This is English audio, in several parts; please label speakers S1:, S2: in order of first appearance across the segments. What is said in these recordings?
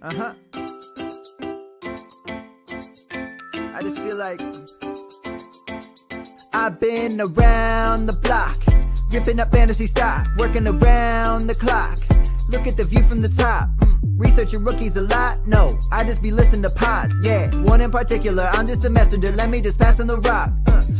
S1: I just feel like I've been around the block, ripping up fantasy stock, working around the clock. Look at the view from the top. Researching rookies a lot? No, I just be listening to pods. Yeah, one in particular, I'm just a messenger. Let me just pass on the rock.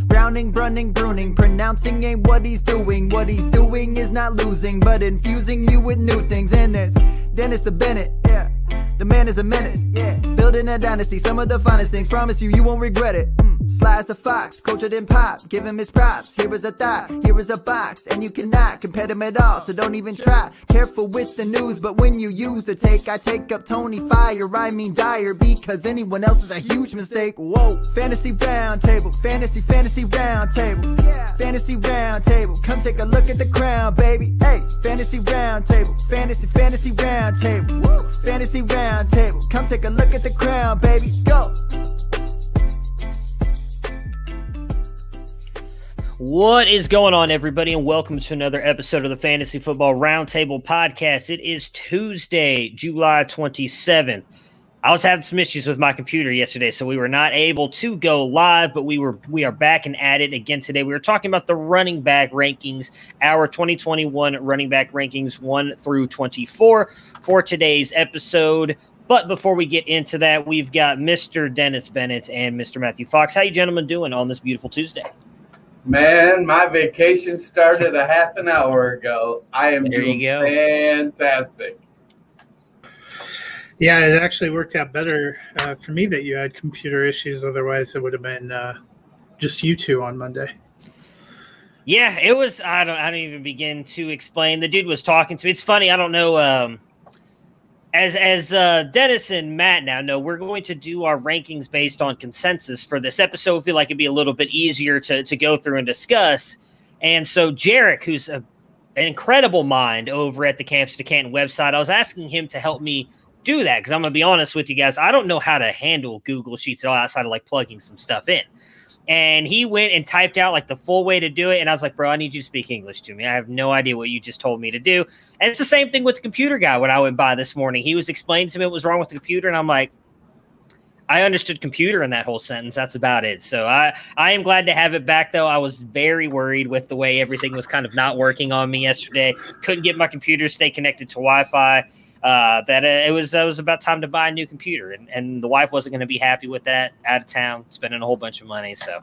S1: Browning, brunning, pruning, pronouncing ain't what he's doing. What he's doing is not losing, but infusing you with new things. And there's Dennis the Bennett, yeah. The man is a menace, yeah. Building a dynasty, some of the finest things. Promise you won't regret it. Sly as a fox, cultured in pop. Give him his props. Here is a thought, here is a box, and you cannot compare them at all. So don't even try. Careful with the news, but when you use a take, I take up Tony Fire. I mean Dyer, because anyone else is a huge mistake. Whoa, fantasy round table, fantasy round table, yeah. Fantasy round table, come take a look at the crown, baby. Hey, fantasy round table, fantasy round table, woo. Fantasy round table, come take a look at the crown, baby. Go.
S2: What is going on, everybody, and welcome to another episode of the Fantasy Football Roundtable Podcast. It is Tuesday, July 27th. I was having some issues with my computer yesterday, so we were not able to go live, but we are back and at it again today. We were talking about the running back rankings, our 2021 running back rankings 1 through 24 for today's episode. But before we get into that, we've got Mr. Dennis Bennett and Mr. Matthew Fox. How you gentlemen doing on this beautiful Tuesday?
S3: Man, my vacation started a half an hour ago. I am doing fantastic.
S4: Yeah, it actually worked out better for me that you had computer issues. Otherwise, it would have been just you two on Monday.
S2: Yeah, it was. I don't even begin to explain. The dude was talking to me. It's funny. I don't know. As Dennis and Matt now know, we're going to do our rankings based on consensus for this episode. I feel like it'd be a little bit easier to go through and discuss. And so Jarek, who's an incredible mind over at the Campus to Canton website, I was asking him to help me do that because I'm going to be honest with you guys. I don't know how to handle Google Sheets at all outside of like plugging some stuff in. And he went and typed out like the full way to do it. And I was like, bro, I need you to speak English to me. I have no idea what you just told me to do. And it's the same thing with the computer guy when I went by this morning. He was explaining to me what was wrong with the computer. And I'm like, I understood computer in that whole sentence. That's about it. So I am glad to have it back, though. I was very worried with the way everything was kind of not working on me yesterday. Couldn't get my computer to stay connected to Wi-Fi. It was about time to buy a new computer, and the wife wasn't going to be happy with that. Out of town, spending a whole bunch of money, so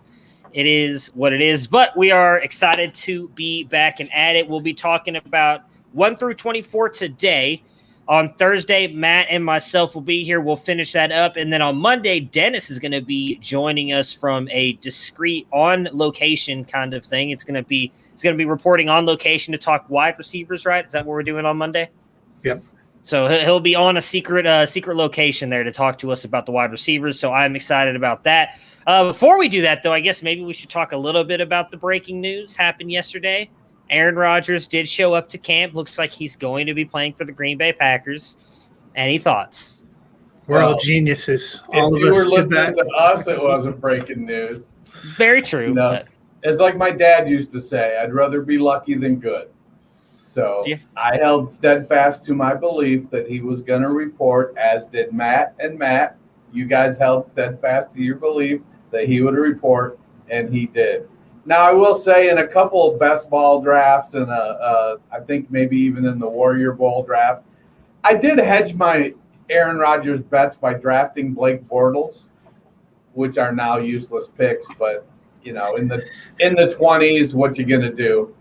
S2: it is what it is. But we are excited to be back and at it. We'll be talking about 1 through 24 today. On Thursday, Matt and myself will be here. We'll finish that up, and then on Monday, Dennis is going to be joining us from a discrete on location kind of thing. It's going to be reporting on location to talk wide receivers, right? Is that what we're doing on Monday?
S4: Yep.
S2: So he'll be on a secret location there to talk to us about the wide receivers. So I'm excited about that. Before we do that, though, I guess maybe we should talk a little bit about the breaking news happened yesterday. Aaron Rodgers did show up to camp. Looks like he's going to be playing for the Green Bay Packers. Any thoughts?
S4: We're all geniuses. All
S3: if
S4: of
S3: you
S4: us
S3: were
S4: did
S3: listening
S4: that.
S3: to us, it wasn't breaking news.
S2: Very true.
S3: No.
S2: But
S3: It's like my dad used to say, I'd rather be lucky than good. So
S2: yeah.
S3: I held steadfast to my belief that he was going to report, as did Matt and Matt. You guys held steadfast to your belief that he would report, and he did. Now, I will say in a couple of best ball drafts and I think maybe even in the Warrior Bowl draft, I did hedge my Aaron Rodgers bets by drafting Blake Bortles, which are now useless picks. But, you know, in the 20s, what you going to do?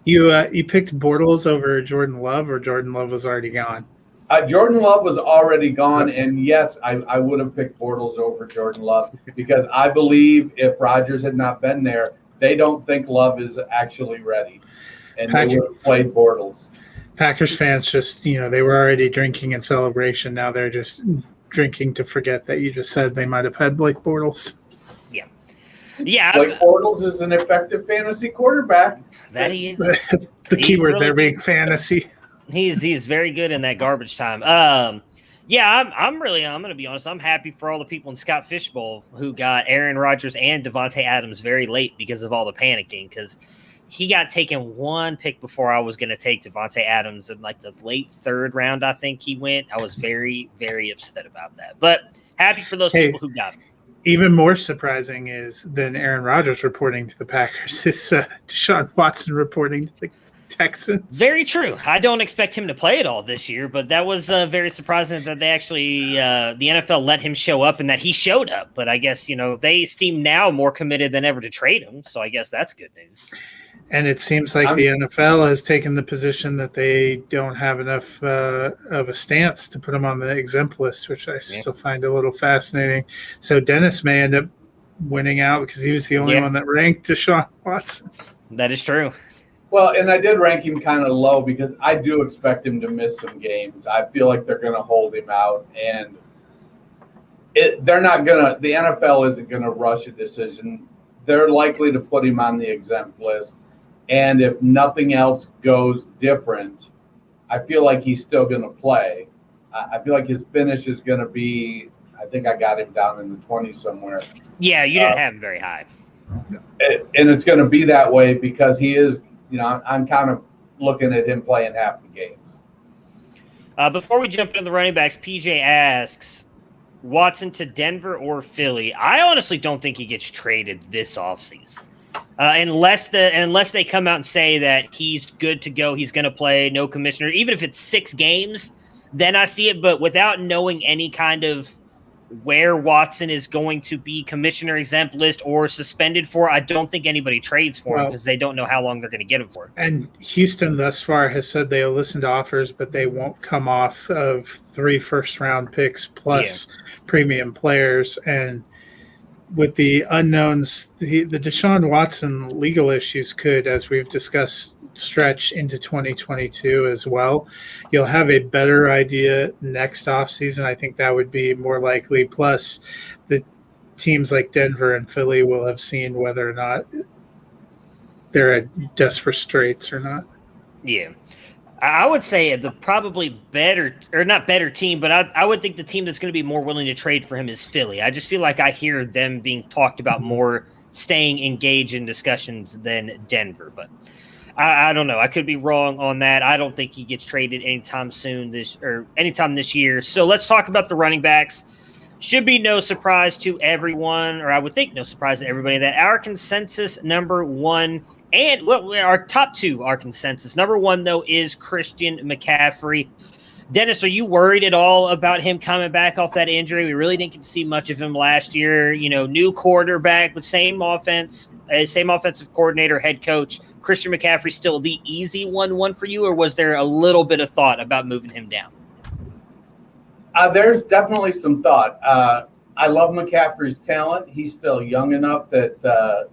S4: You picked Bortles over Jordan Love, or Jordan Love was already gone?
S3: Jordan Love was already gone, and yes, I would have picked Bortles over Jordan Love because I believe if Rodgers had not been there, they don't think Love is actually ready, and they would have played Bortles.
S4: Packers fans just, they were already drinking in celebration. Now they're just drinking to forget that you just said they might have had Blake Bortles.
S2: Yeah.
S3: Blake Bortles is an effective fantasy quarterback.
S2: That he is.
S4: The keyword really there being fantasy.
S2: He's very good in that garbage time. I'm going to be honest. I'm happy for all the people in Scott Fishbowl who got Aaron Rodgers and Devontae Adams very late because of all the panicking. Because he got taken one pick before I was going to take Devontae Adams in like the late 3rd round. I think he went. I was very, very upset about that, but happy for those people who got him.
S4: Even more surprising is than Aaron Rodgers reporting to the Packers is Deshaun Watson reporting to the Texans.
S2: Very true. I don't expect him to play at all this year, but that was very surprising that they actually the NFL let him show up and that he showed up. But I guess, they seem now more committed than ever to trade him. So I guess that's good news.
S4: And it seems like the NFL has taken the position that they don't have enough of a stance to put him on the exempt list, which I still find a little fascinating. So Dennis may end up winning out because he was the only one that ranked Deshaun Watson.
S2: That is true.
S3: Well, and I did rank him kind of low because I do expect him to miss some games. I feel like they're going to hold him out, and they're not going to – the NFL isn't going to rush a decision. They're likely to put him on the exempt list. And if nothing else goes different, I feel like he's still going to play. I feel like his finish is going to be – I think I got him down in the 20s somewhere.
S2: Yeah, you didn't have him very high.
S3: And it's going to be that way because he is – I'm kind of looking at him playing half the games.
S2: Before we jump into the running backs, PJ asks, Watson to Denver or Philly? I honestly don't think he gets traded this offseason. Unless they come out and say that he's good to go, he's going to play, no commissioner. Even if it's 6 games, then I see it. But without knowing any kind of where Watson is going to be commissioner exempt list or suspended for, I don't think anybody trades for him because they don't know how long they're going to get him for.
S4: And Houston thus far has said they'll listen to offers, but they won't come off of 3 first-round picks plus premium players. And with the unknowns, the Deshaun Watson legal issues could, as we've discussed, stretch into 2022 as well. You'll have a better idea next offseason. I think that would be more likely. Plus, the teams like Denver and Philly will have seen whether or not they're at desperate straits or not.
S2: Yeah. I would say the probably better, or not better team, but I would think the team that's going to be more willing to trade for him is Philly. I just feel like I hear them being talked about more, staying engaged in discussions than Denver. But I don't know. I could be wrong on that. I don't think he gets traded anytime soon anytime this year. So let's talk about the running backs. Should be no surprise to everyone, or I would think no surprise to everybody, that our consensus number 1 and our top 2 are consensus. Number 1, though, is Christian McCaffrey. Dennis, are you worried at all about him coming back off that injury? We really didn't get to see much of him last year. New quarterback with same offense, same offensive coordinator, head coach. Christian McCaffrey still the easy 1-1 for you, or was there a little bit of thought about moving him down?
S3: There's definitely some thought. I love McCaffrey's talent. He's still young enough that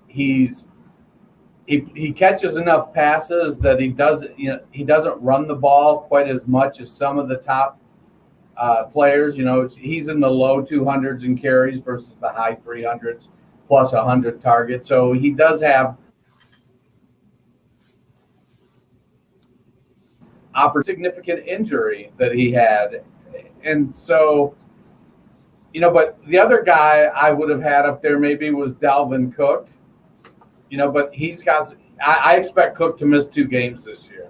S3: he catches enough passes that he doesn't run the ball quite as much as some of the top players. He's in the low 200s in carries versus the high 300s plus 100 targets. So he does have a significant injury that he had. And so, but the other guy I would have had up there maybe was Dalvin Cook. But he's got – I expect Cook to miss 2 games this year.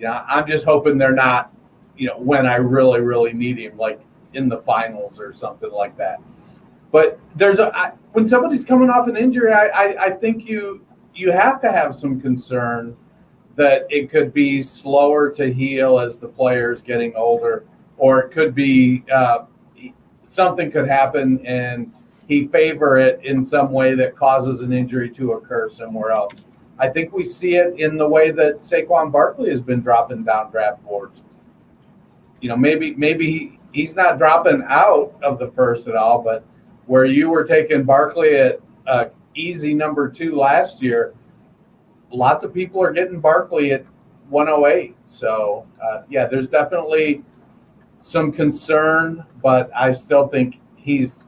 S3: I'm just hoping they're not, when I really, really need him, like in the finals or something like that. But when somebody's coming off an injury, I think you have to have some concern that it could be slower to heal as the player's getting older, or it could be something could happen and – he favor it in some way that causes an injury to occur somewhere else. I think we see it in the way that Saquon Barkley has been dropping down draft boards. Maybe he's not dropping out of the first at all, but where you were taking Barkley at easy number 2 last year, lots of people are getting Barkley at 108. So, there's definitely some concern, but I still think he's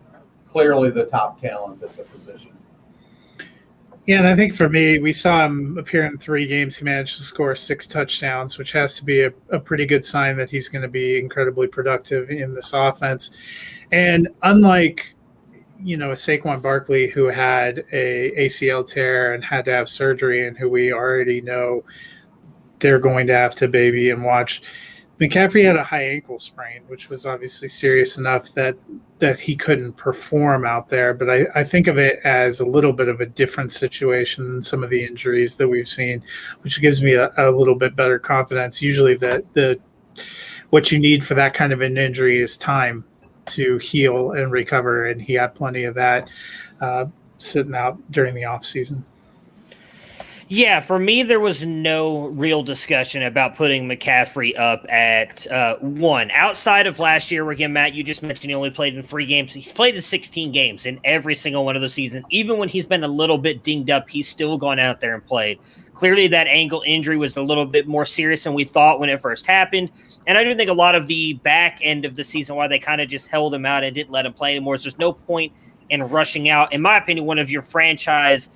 S3: clearly the top talent at the position.
S4: Yeah, and I think for me, we saw him appear in 3 games. He managed to score 6 touchdowns, which has to be a pretty good sign that he's going to be incredibly productive in this offense. And unlike, a Saquon Barkley who had a ACL tear and had to have surgery, and who we already know they're going to have to baby and watch. McCaffrey had a high ankle sprain, which was obviously serious enough that he couldn't perform out there. But I think of it as a little bit of a different situation than some of the injuries that we've seen, which gives me a little bit better confidence. Usually what you need for that kind of an injury is time to heal and recover, and he had plenty of that sitting out during the off season.
S2: Yeah, for me, there was no real discussion about putting McCaffrey up at 1. Outside of last year, where, again, Matt, you just mentioned he only played in 3 games. He's played in 16 games in every single one of the seasons. Even when he's been a little bit dinged up, he's still gone out there and played. Clearly, that ankle injury was a little bit more serious than we thought when it first happened. And I do think a lot of the back end of the season, why they kind of just held him out and didn't let him play anymore, is there's no point in rushing out. In my opinion, one of your franchise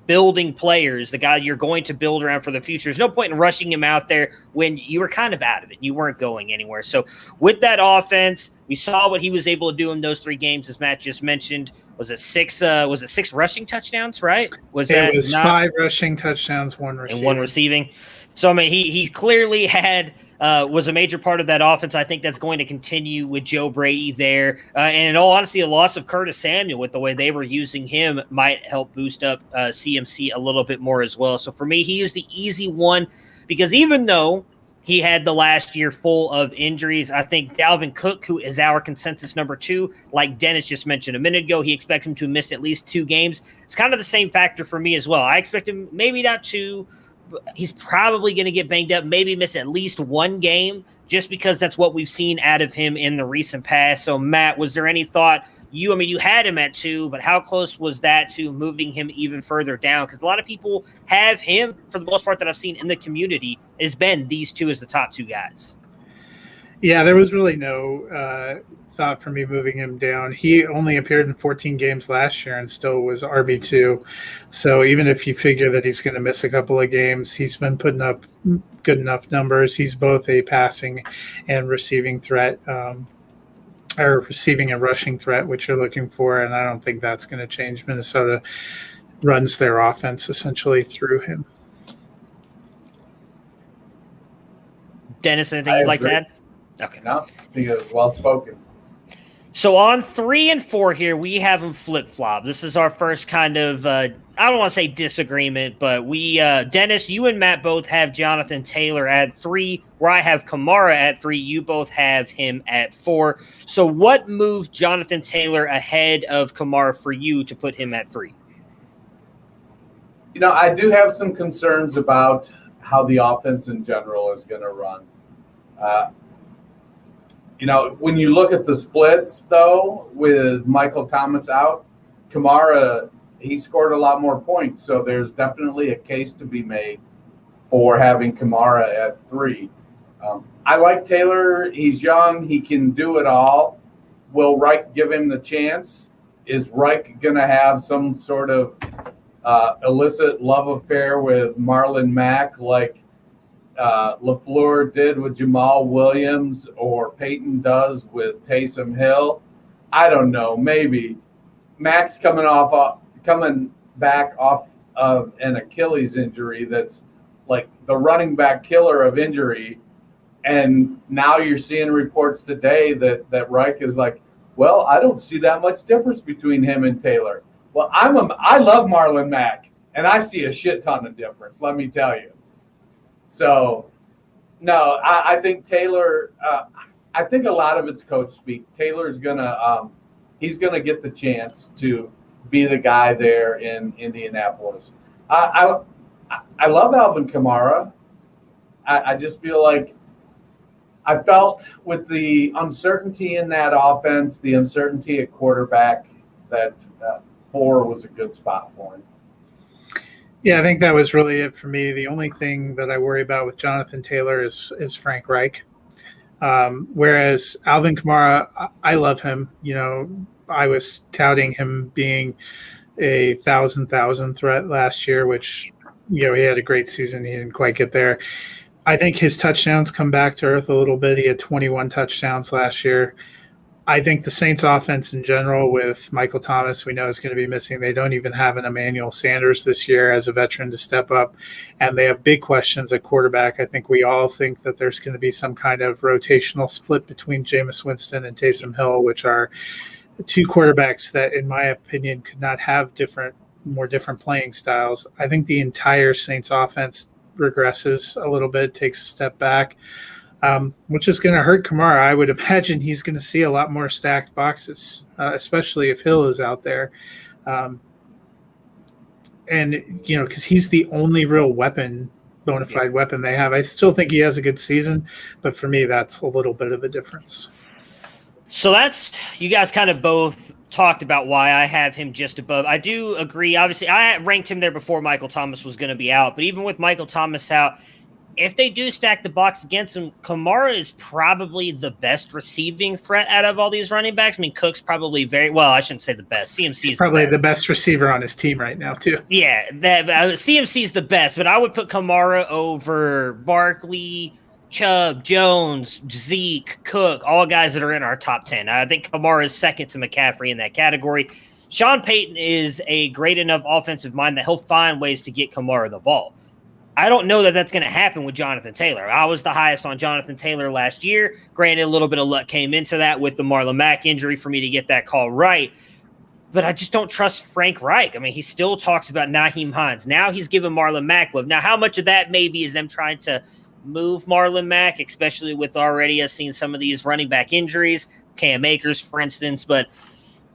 S2: building players, the guy you're going to build around for the future, there's no point in rushing him out there when you were kind of out of it. You weren't going anywhere. So with that offense, we saw what he was able to do in those 3 games, as Matt just mentioned. Was it 6 rushing touchdowns, right?
S4: It was 5 rushing touchdowns, 1 receiving.
S2: And 1 receiving. So, I mean, he clearly had was a major part of that offense. I think that's going to continue with Joe Brady there. And in all honesty, the loss of Curtis Samuel with the way they were using him might help boost up CMC a little bit more as well. So for me, he is the easy one, because even though he had the last year full of injuries, I think Dalvin Cook, who is our consensus number 2, like Dennis just mentioned a minute ago, he expects him to miss at least 2 games. It's kind of the same factor for me as well. I expect him maybe not to. He's probably going to get banged up, maybe miss at least 1 game, just because that's what we've seen out of him in the recent past. So, Matt, was there any thought? You had him at 2, but how close was that to moving him even further down? Because a lot of people have him, for the most part that I've seen in the community, has been these 2 as the top 2 guys.
S4: Yeah, there was really no thought for me moving him down. He only appeared in 14 games last year and still was RB2. So even if you figure that he's going to miss a couple of games, he's been putting up good enough numbers. He's both a passing and receiving threat, or receiving and rushing threat, which you're looking for, and I don't think that's going to change. Minnesota runs their offense essentially through him.
S2: Dennis, anything you'd like to add? Okay.
S3: No, I think it was well spoken.
S2: So on 3 and 4 here, we have them flip-flop. This is our first kind of, I don't want to say disagreement, but we, Dennis, you and Matt both have Jonathan Taylor at 3, where I have Kamara at 3. You both have him at 4. So what moved Jonathan Taylor ahead of Kamara for you to put him at 3?
S3: I do have some concerns about how the offense in general is going to run. When you look at the splits, though, with Michael Thomas out, Kamara, he scored a lot more points. So there's definitely a case to be made for having Kamara at 3. I like Taylor. He's young. He can do it all. Will Reich give him the chance? Is Reich going to have some sort of illicit love affair with Marlon Mack like LaFleur did with Jamal Williams, or Peyton does with Taysom Hill? I don't know. Maybe. Mack's coming back off of an Achilles injury that's like the running back killer of injury. And now you're seeing reports today that Reich is like, well, I don't see that much difference between him and Taylor. Well, I love Marlon Mack, and I see a shit ton of difference, let me tell you. So, no, I think Taylor. I think a lot of it's coach speak. Taylor's he's gonna get the chance to be the guy there in Indianapolis. I love Alvin Kamara. I just feel like I felt with the uncertainty in that offense, the uncertainty at quarterback, that 4 was a good spot for him.
S4: Yeah, I think that was really it for me. The only thing that I worry about with Jonathan Taylor is Frank Reich. Whereas Alvin Kamara, I love him. I was touting him being a 1,000 threat last year, which, he had a great season. He didn't quite get there. I think his touchdowns come back to earth a little bit. He had 21 touchdowns last year. I think the Saints offense in general, with Michael Thomas, we know is going to be missing. They don't even have an Emmanuel Sanders this year as a veteran to step up. And they have big questions at quarterback. I think we all think that there's going to be some kind of rotational split between Jameis Winston and Taysom Hill, which are two quarterbacks that, in my opinion, could not have more different playing styles. I think the entire Saints offense regresses a little bit, takes a step back. Which is going to hurt Kamara. I would imagine he's going to see a lot more stacked boxes, especially if Hill is out there. And, because he's the only real bona fide weapon they have. I still think he has a good season, but for me, that's a little bit of a difference.
S2: So you guys kind of both talked about why I have him just above. I do agree. Obviously, I ranked him there before Michael Thomas was going to be out, but even with Michael Thomas out, if they do stack the box against him, Kamara is probably the best receiving threat out of all these running backs. I mean, Cook's probably I shouldn't say the best. CMC is
S4: probably the best receiver on his team right now, too.
S2: Yeah, CMC is the best, but I would put Kamara over Barkley, Chubb, Jones, Zeke, Cook, all guys that are in our top 10. I think Kamara is second to McCaffrey in that category. Sean Payton is a great enough offensive mind that he'll find ways to get Kamara the ball. I don't know that that's going to happen with Jonathan Taylor. I was the highest on Jonathan Taylor last year. Granted, a little bit of luck came into that with the Marlon Mack injury for me to get that call right. But I just don't trust Frank Reich. I mean, he still talks about Nyheim Hines. Now he's giving Marlon Mack love. Now, how much of that maybe is them trying to move Marlon Mack, especially with already us seeing some of these running back injuries, Cam Akers, for instance. But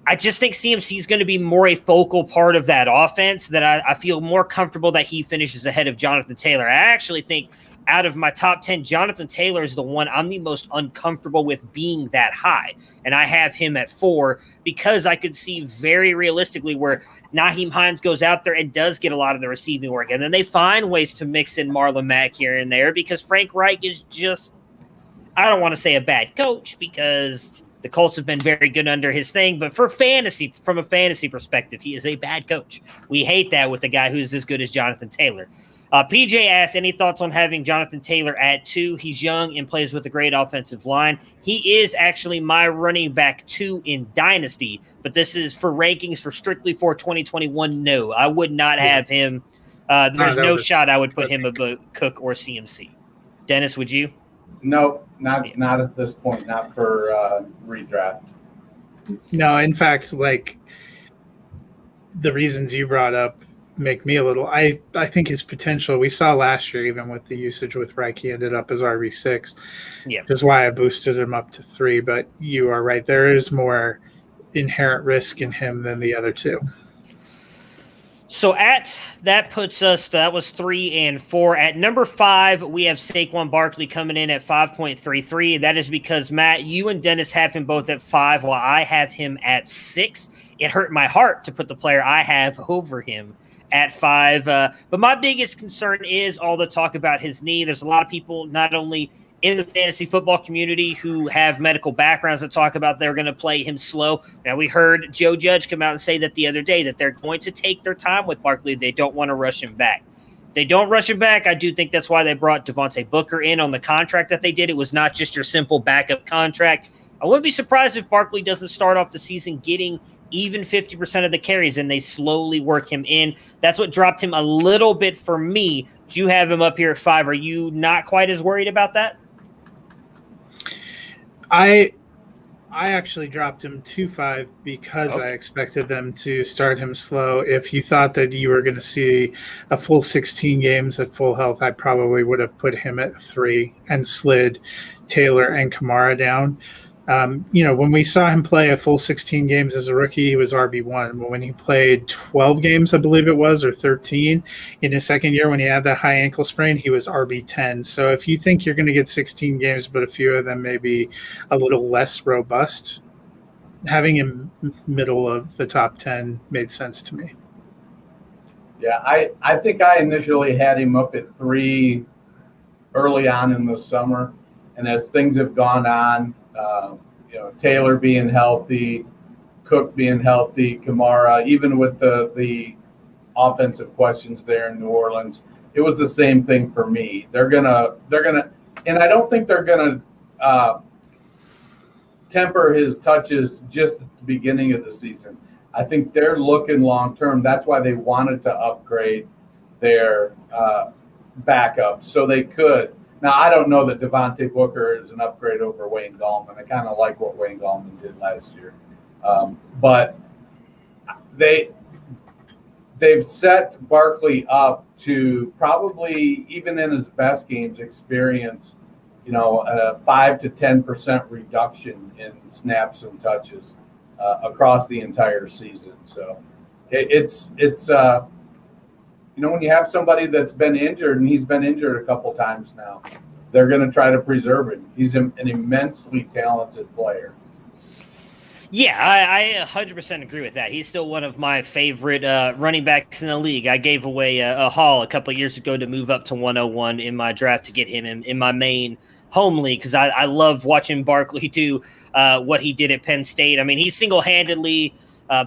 S2: I just think CMC is going to be more a focal part of that offense, that I feel more comfortable that he finishes ahead of Jonathan Taylor. I actually think out of my top 10, Jonathan Taylor is the one I'm the most uncomfortable with being that high. And I have him at 4 because I could see very realistically where Nyheim Hines goes out there and does get a lot of the receiving work. And then they find ways to mix in Marlon Mack here and there because Frank Reich is just, I don't want to say a bad coach because the Colts have been very good under his thing, but from a fantasy perspective, he is a bad coach. We hate that with a guy who's as good as Jonathan Taylor. PJ asked, any thoughts on having Jonathan Taylor at 2? He's young and plays with a great offensive line. He is actually my running back 2 in Dynasty, but this is for rankings strictly for 2021. No, I would not have him. There's no shot I would put him above Cook or CMC. Dennis, would you?
S3: No, not at this point. Not for redraft.
S4: No, in fact, like the reasons you brought up make me a little. I think his potential we saw last year, even with the usage with Reich, he ended up as RB6.
S2: Yeah,
S4: which is why I boosted him up to 3. But you are right; there is more inherent risk in him than the other 2.
S2: So that puts us, that was 3 and 4. At number 5, we have Saquon Barkley coming in at 5.33. That is because, Matt, you and Dennis have him both at 5 while I have him at 6. It hurt my heart to put the player I have over him at 5. But my biggest concern is all the talk about his knee. There's a lot of people, not only in the fantasy football community, who have medical backgrounds that talk about they're going to play him slow. Now, we heard Joe Judge come out and say that the other day that they're going to take their time with Barkley. They don't want to rush him back. They don't rush him back. I do think that's why they brought Devontae Booker in on the contract that they did. It was not just your simple backup contract. I wouldn't be surprised if Barkley doesn't start off the season getting even 50% of the carries and they slowly work him in. That's what dropped him a little bit for me. Do you have him up here at 5? Are you not quite as worried about that?
S4: I actually dropped him to 5 because I expected them to start him slow. If you thought that you were going to see a full 16 games at full health, I probably would have put him at 3 and slid Taylor and Kamara down. When we saw him play a full 16 games as a rookie, he was RB1. But when he played 12 games, I believe it was, or 13 in his second year when he had that high ankle sprain, he was RB10. So if you think you're going to get 16 games, but a few of them may be a little less robust, having him middle of the top 10 made sense to me.
S3: Yeah, I think I initially had him up at 3 early on in the summer. And as things have gone on, Taylor being healthy, Cook being healthy, Kamara, even with the offensive questions there in New Orleans, it was the same thing for me. They're gonna, and I don't think they're gonna temper his touches just at the beginning of the season. I think they're looking long term. That's why they wanted to upgrade their backup so they could. Now, I don't know that Devontae Booker is an upgrade over Wayne Gallman. I kind of like what Wayne Gallman did last year. But they've set Barkley up to probably, even in his best games, experience, a 5 to 10% reduction in snaps and touches across the entire season. So it's when you have somebody that's been injured, and he's been injured a couple times now, they're going to try to preserve him. He's an immensely talented player.
S2: Yeah, I 100% agree with that. He's still one of my favorite running backs in the league. I gave away a haul a couple of years ago to move up to 101 in my draft to get him in my main home league because I love watching Barkley do what he did at Penn State. I mean, he single-handedly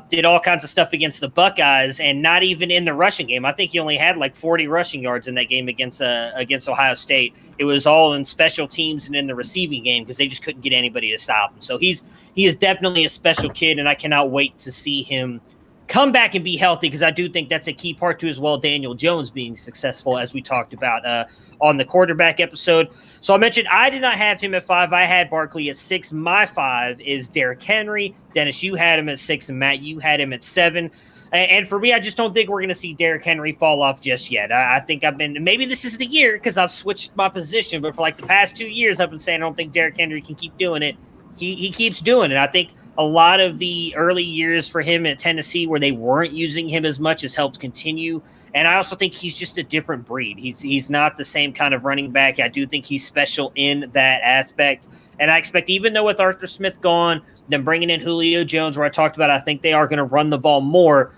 S2: did all kinds of stuff against the Buckeyes, and not even in the rushing game. I think he only had like 40 rushing yards in that game against Ohio State. It was all in special teams and in the receiving game because they just couldn't get anybody to stop him. So he is definitely a special kid, and I cannot wait to see him come back and be healthy because I do think that's a key part to as well. Daniel Jones being successful, as we talked about on the quarterback episode. So I mentioned I did not have him at 5. I had Barkley at 6. My 5 is Derrick Henry. Dennis, you had him at 6, and Matt, you had him at 7. And for me, I just don't think we're going to see Derrick Henry fall off just yet. I think maybe this is the year because I've switched my position, but for like the past 2 years, I've been saying I don't think Derrick Henry can keep doing it. He keeps doing it. I think a lot of the early years for him at Tennessee where they weren't using him as much has helped continue. And I also think he's just a different breed. He's not the same kind of running back. I do think he's special in that aspect. And I expect, even though with Arthur Smith gone, them bringing in Julio Jones, where I talked about, I think they are going to run the ball more.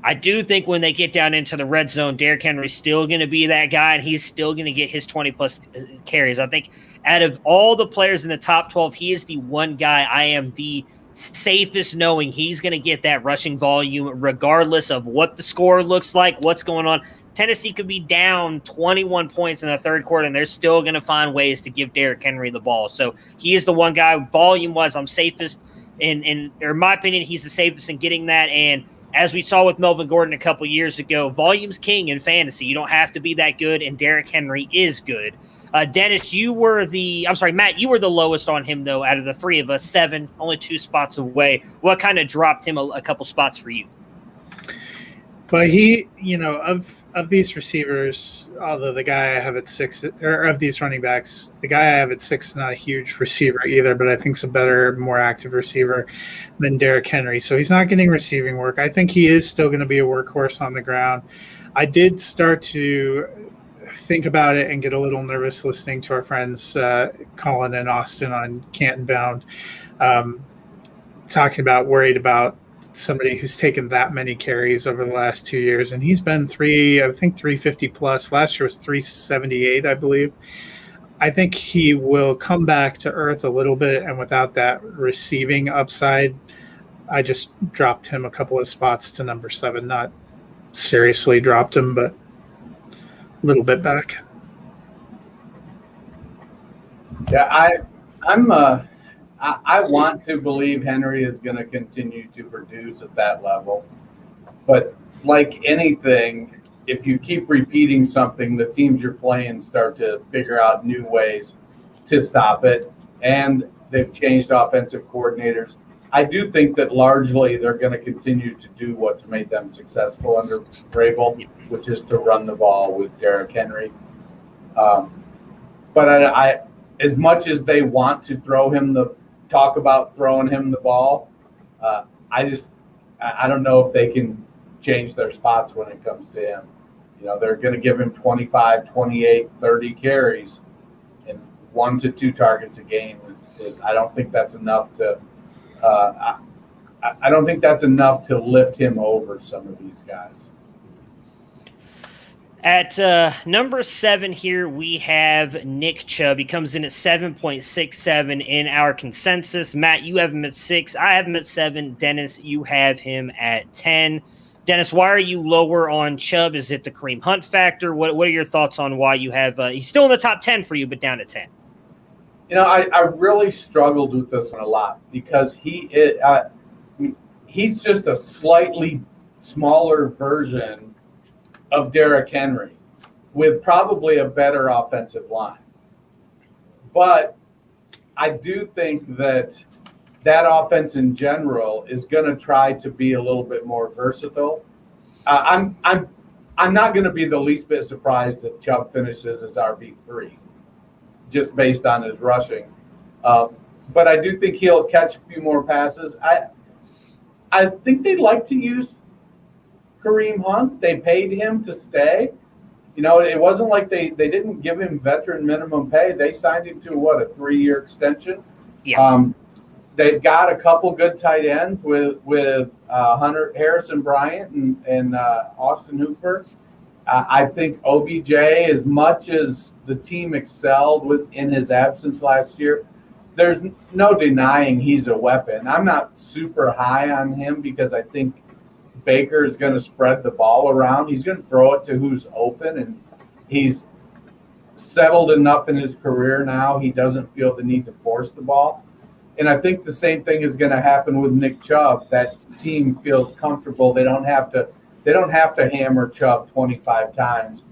S2: I do think when they get down into the red zone, Derrick Henry's still going to be that guy, and he's still going to get his 20-plus carries. I think out of all the players in the top 12, he is the one guy I am the safest knowing he's going to get that rushing volume regardless of what the score looks like, what's going on. Tennessee could be down 21 points in the third quarter, and they're still going to find ways to give Derrick Henry the ball. So he is the one guy, volume-wise, I'm safest. In my opinion, he's the safest in getting that. And as we saw with Melvin Gordon a couple years ago, volume's king in fantasy. You don't have to be that good, and Derrick Henry is good. Dennis, Matt, you were the lowest on him, though, out of the three of us, 7, only 2 spots away. What kind of dropped him a couple spots for you?
S4: But he, of these receivers, although the guy I have at 6, or of these running backs, the guy I have at 6 is not a huge receiver either, but I think he's a better, more active receiver than Derrick Henry. So he's not getting receiving work. I think he is still going to be a workhorse on the ground. I did start to think about it and get a little nervous listening to our friends Colin and Austin on Canton Bound worried about somebody who's taken that many carries over the last 2 years, and he's been 350 plus. Last year was 378, I believe. I think he will come back to earth a little bit, and without that receiving upside, I just dropped him a couple of spots to number 7. Not seriously dropped him, but a little bit back.
S3: Yeah, I want to believe Henry is going to continue to produce at that level. But like anything, if you keep repeating something, the teams you're playing start to figure out new ways to stop it. And they've changed offensive coordinators. I do think that largely they're going to continue to do what's made them successful under Vrabel, which is to run the ball with Derrick Henry. But I as much as they want to talk about throwing him the ball, I don't know if they can change their spots when it comes to him. They're going to give him 25, 28, 30 carries and 1 to 2 targets a game. I don't think that's enough to I don't think that's enough to lift him over some of these guys.
S2: At number 7 here, we have Nick Chubb. He comes in at 7.67 in our consensus. Matt, you have him at 6. I have him at 7. Dennis, you have him at 10. Dennis, why are you lower on Chubb? Is it the Kareem Hunt factor? What are your thoughts on why you have he's still in the top 10 for you, but down to 10?
S3: I really struggled with this one a lot because he's just a slightly smaller version of Derrick Henry with probably a better offensive line. But I do think that offense in general is going to try to be a little bit more versatile. I'm not going to be the least bit surprised if Chubb finishes as RB3, just based on his rushing. But I do think he'll catch a few more passes. I think they like to use Kareem Hunt. They paid him to stay. It wasn't like they didn't give him veteran minimum pay. They signed him to, a 3-year extension?
S2: Yeah.
S3: They've got a couple good tight ends with Hunter Harrison Bryant and Austin Hooper. I think OBJ, as much as the team excelled in his absence last year, there's no denying he's a weapon. I'm not super high on him because I think Baker is going to spread the ball around. He's going to throw it to who's open, and he's settled enough in his career now. He doesn't feel the need to force the ball. And I think the same thing is going to happen with Nick Chubb. That team feels comfortable. They don't have to hammer Chubb 25 times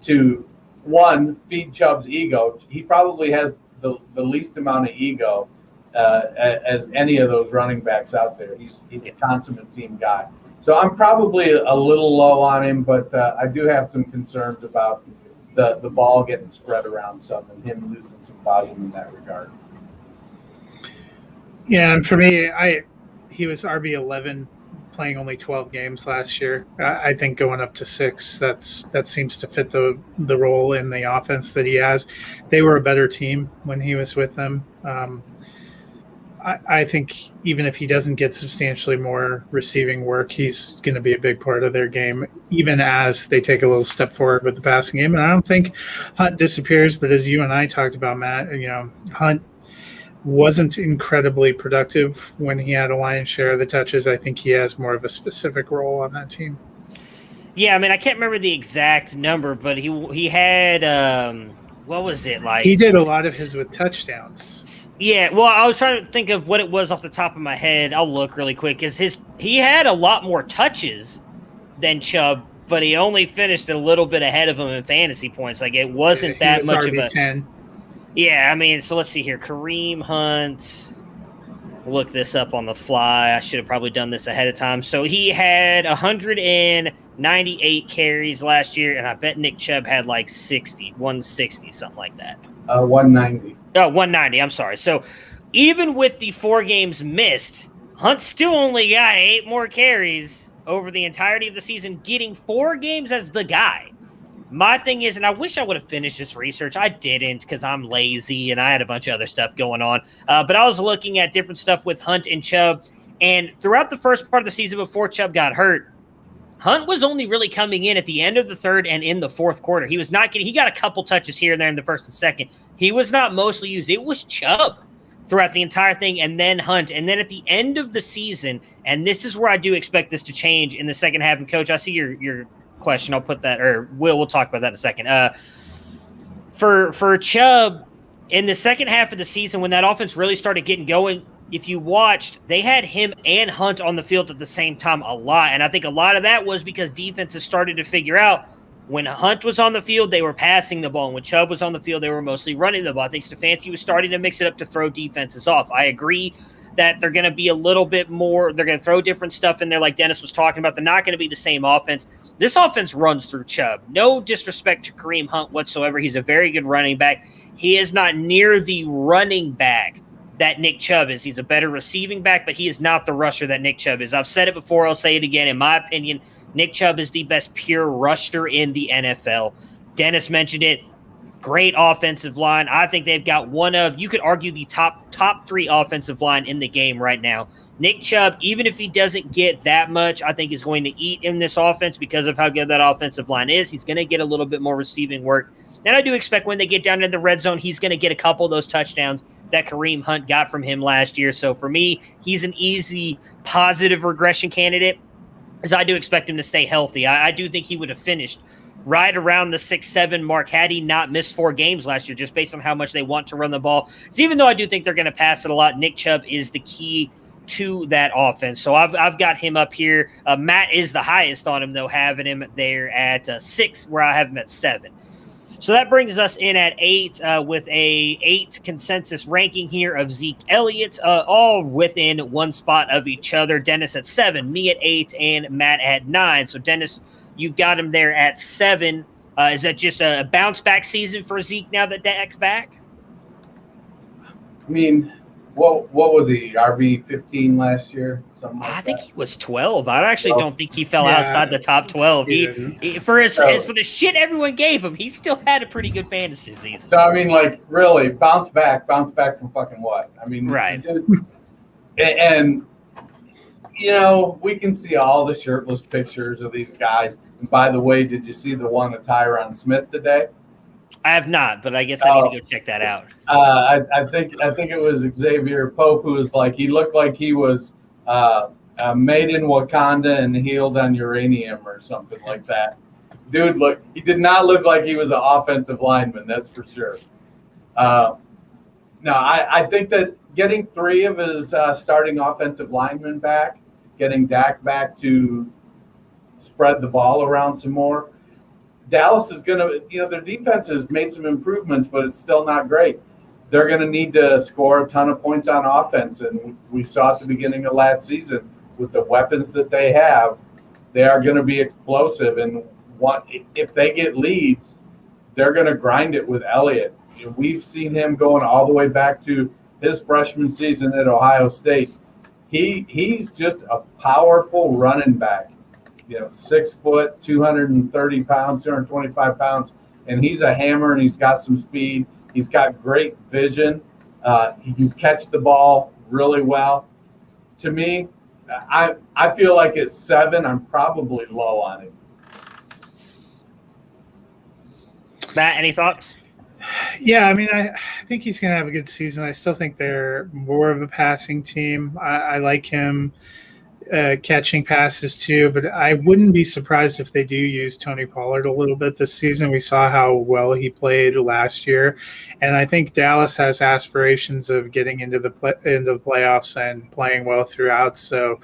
S3: to, one, feed Chubb's ego. He probably has the least amount of ego as any of those running backs out there. He's a consummate team guy. So I'm probably a little low on him, but I do have some concerns about the ball getting spread around some and him losing some volume in that regard.
S4: Yeah, and for me, he was RB11 playing only 12 games last year. I think going up to 6, that seems to fit the role in the offense that he has. They were a better team when he was with them. I think even if he doesn't get substantially more receiving work, he's going to be a big part of their game, even as they take a little step forward with the passing game. And I don't think Hunt disappears, but as you and I talked about, Matt, Hunt wasn't incredibly productive when he had a lion's share of the touches. I think he has more of a specific role on that team.
S2: Yeah, I mean, I can't remember the exact number, but he had what was it like?
S4: He did a lot of his with touchdowns.
S2: Yeah, well, I was trying to think of what it was off the top of my head. I'll look really quick. He had a lot more touches than Chubb, but he only finished a little bit ahead of him in fantasy points. Like, it wasn't that much of a
S4: 10.
S2: Yeah, I mean, so let's see here. Kareem Hunt. Look this up on the fly. I should have probably done this ahead of time. So he had 198 carries last year, and I bet Nick Chubb had like 160, something like that.
S3: 190.
S2: Oh, 190. I'm sorry. So even with the 4 games missed, Hunt still only got 8 more carries over the entirety of the season, getting 4 games as the guy. My thing is, and I wish I would have finished this research. I didn't because I'm lazy and I had a bunch of other stuff going on. But I was looking at different stuff with Hunt and Chubb. And throughout the first part of the season before Chubb got hurt, Hunt was only really coming in at the end of the third and in the fourth quarter. He was not getting – he got a couple touches here and there in the first and second. He was not mostly used. It was Chubb throughout the entire thing, and then Hunt. And then at the end of the season, and this is where I do expect this to change in the second half. And, Coach, I see your question. I'll put that – or we'll talk about that in a second. For Chubb, in the second half of the season when that offense really started getting going, if you watched, they had him and Hunt on the field at the same time a lot. And I think a lot of that was because defenses started to figure out when Hunt was on the field, they were passing the ball. And when Chubb was on the field, they were mostly running the ball. I think Stefanski was starting to mix it up to throw defenses off. I agree that they're going to be a little bit more – they're going to throw different stuff in there like Dennis was talking about. They're not going to be the same offense. This offense runs through Chubb. No disrespect to Kareem Hunt whatsoever. He's a very good running back. He is not near the running back that Nick Chubb is. He's a better receiving back, but he is not the rusher that Nick Chubb is. I've said it before. I'll say it again. In my opinion, Nick Chubb is the best pure rusher in the NFL. Dennis mentioned it. Great offensive line. I think they've got one of, you could argue, the top 3 offensive line in the game right now. Nick Chubb, even if he doesn't get that much, I think is going to eat in this offense because of how good that offensive line is. He's going to get a little bit more receiving work. And I do expect when they get down to the red zone, he's going to get a couple of those touchdowns that Kareem Hunt got from him last year. So for me, he's an easy positive regression candidate, as I do expect him to stay healthy. I do think he would have finished right around the 6-7 mark had he not missed 4 games last year, just based on how much they want to run the ball. So even though I do think they're going to pass it a lot, Nick Chubb is the key to that offense. So I've got him up here. Matt is the highest on him, though, having him there at 6, where I have him at 7. So that brings us in at 8 with a 8 consensus ranking here of Zeke Elliott, all within one spot of each other. Dennis at 7, me at 8, and Matt at 9. So Dennis, you've got him there at 7. Is that just a bounce back season for Zeke now that Dak's back?
S3: I mean, what was he? RB 15 last year, something like
S2: I think he was 12. I actually don't think he fell
S4: Yeah.
S2: outside the top 12. He for the shit everyone gave him, he still had a pretty good fantasy season.
S3: So I mean, like, really, bounce back from fucking what? I mean,
S2: right.
S3: And you know, we can see all the shirtless pictures of these guys. And by the way, did you see the one of Tyron Smith today?
S2: I have not, but I guess I need to go check that out.
S3: I think it was Xavier Pope who was like, he looked like he was made in Wakanda and healed on uranium or something like that. Dude, he did not look like he was an offensive lineman, that's for sure. No, I think that getting 3 of his starting offensive linemen back, getting Dak back to spread the ball around some more, Dallas is going to, their defense has made some improvements, but it's still not great. They're going to need to score a ton of points on offense, and we saw at the beginning of last season with the weapons that they have, they are going to be explosive. And if they get leads, they're going to grind it with Elliott. We've seen him going all the way back to his freshman season at Ohio State. He's just a powerful running back. 6 foot, 230 pounds, 225 pounds, and he's a hammer, and he's got some speed. He's got great vision. He can catch the ball really well. To me, I feel like at 7, I'm probably low on him.
S2: Matt, any thoughts?
S4: Yeah, I mean, I think he's going to have a good season. I still think they're more of a passing team. I like him catching passes too, but I wouldn't be surprised if they do use Tony Pollard a little bit this season. We saw how well he played last year, and I think Dallas has aspirations of getting into the playoffs and playing well throughout. So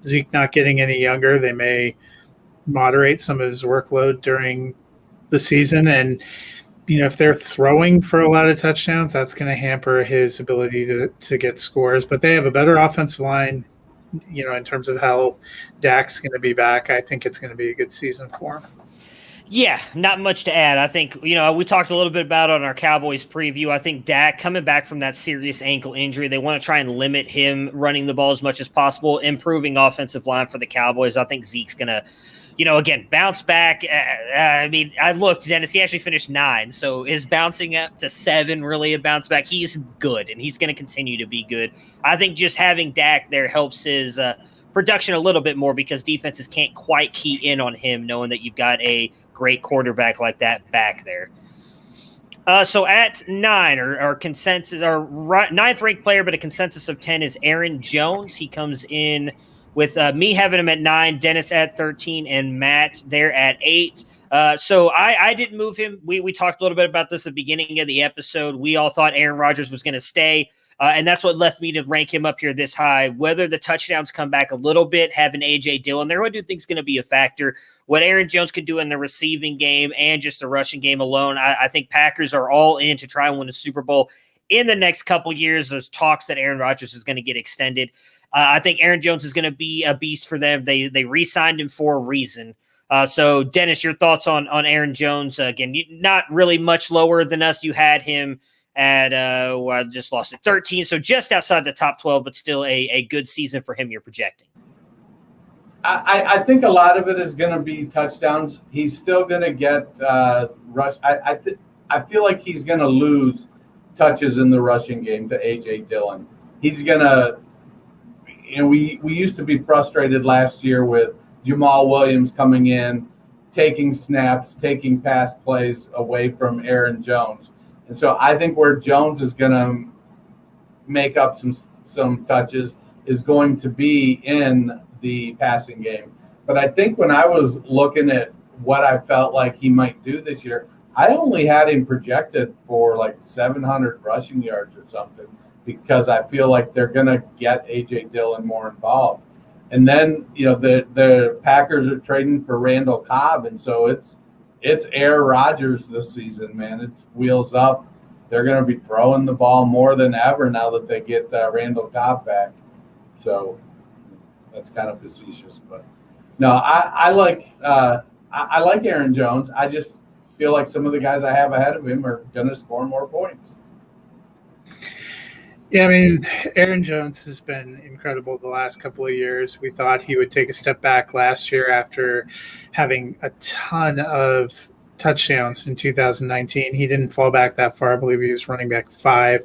S4: Zeke not getting any younger, they may moderate some of his workload during the season, and if they're throwing for a lot of touchdowns, that's going to hamper his ability to get scores. But they have a better offensive line. In terms of health, Dak's going to be back. I think it's going to be a good season for him.
S2: Yeah, not much to add. I think, we talked a little bit about it on our Cowboys preview. I think Dak coming back from that serious ankle injury, they want to try and limit him running the ball as much as possible, improving offensive line for the Cowboys. I think Zeke's going to, again, bounce back. I looked, Dennis, he actually finished 9. So is bouncing up to 7 really a bounce back? He's good, and he's going to continue to be good. I think just having Dak there helps his production a little bit more because defenses can't quite key in on him knowing that you've got a great quarterback like that back there. So at 9, our consensus, our 9th ranked player, but a consensus of 10 is Aaron Jones. He comes in with me having him at 9, Dennis at 13, and Matt there at 8. So I didn't move him. We talked a little bit about this at the beginning of the episode. We all thought Aaron Rodgers was going to stay, and that's what left me to rank him up here this high. Whether the touchdowns come back a little bit, having A.J. Dillon there, I do think is going to be a factor. What Aaron Jones could do in the receiving game and just the rushing game alone, I think Packers are all in to try and win a Super Bowl in the next couple years. There's talks that Aaron Rodgers is going to get extended. I think Aaron Jones is going to be a beast for them. They re-signed him for a reason. So, Dennis, your thoughts on Aaron Jones? Again, not really much lower than us. You had him at, I just lost it, 13, so just outside the top 12, but still a good season for him you're projecting.
S3: I think a lot of it is going to be touchdowns. He's still going to get rush. I feel like he's going to lose touches in the rushing game to A.J. Dillon. He's going to we used to be frustrated last year with Jamal Williams coming in, taking snaps, taking pass plays away from Aaron Jones. And so I think where Jones is going to make up some touches is going to be in the passing game. But I think when I was looking at what I felt like he might do this year, I only had him projected for like 700 rushing yards or something because I feel like they're going to get A.J. Dillon more involved. And then, the Packers are trading for Randall Cobb, and so it's Aaron Rodgers this season, man. It's wheels up. They're going to be throwing the ball more than ever now that they get Randall Cobb back. So that's kind of facetious, but no, I like Aaron Jones. I just feel like some of the guys I have ahead of him are going to score more points.
S4: Yeah, I mean, Aaron Jones has been incredible the last couple of years. We thought he would take a step back last year after having a ton of touchdowns in 2019. He didn't fall back that far. I believe he was running back 5.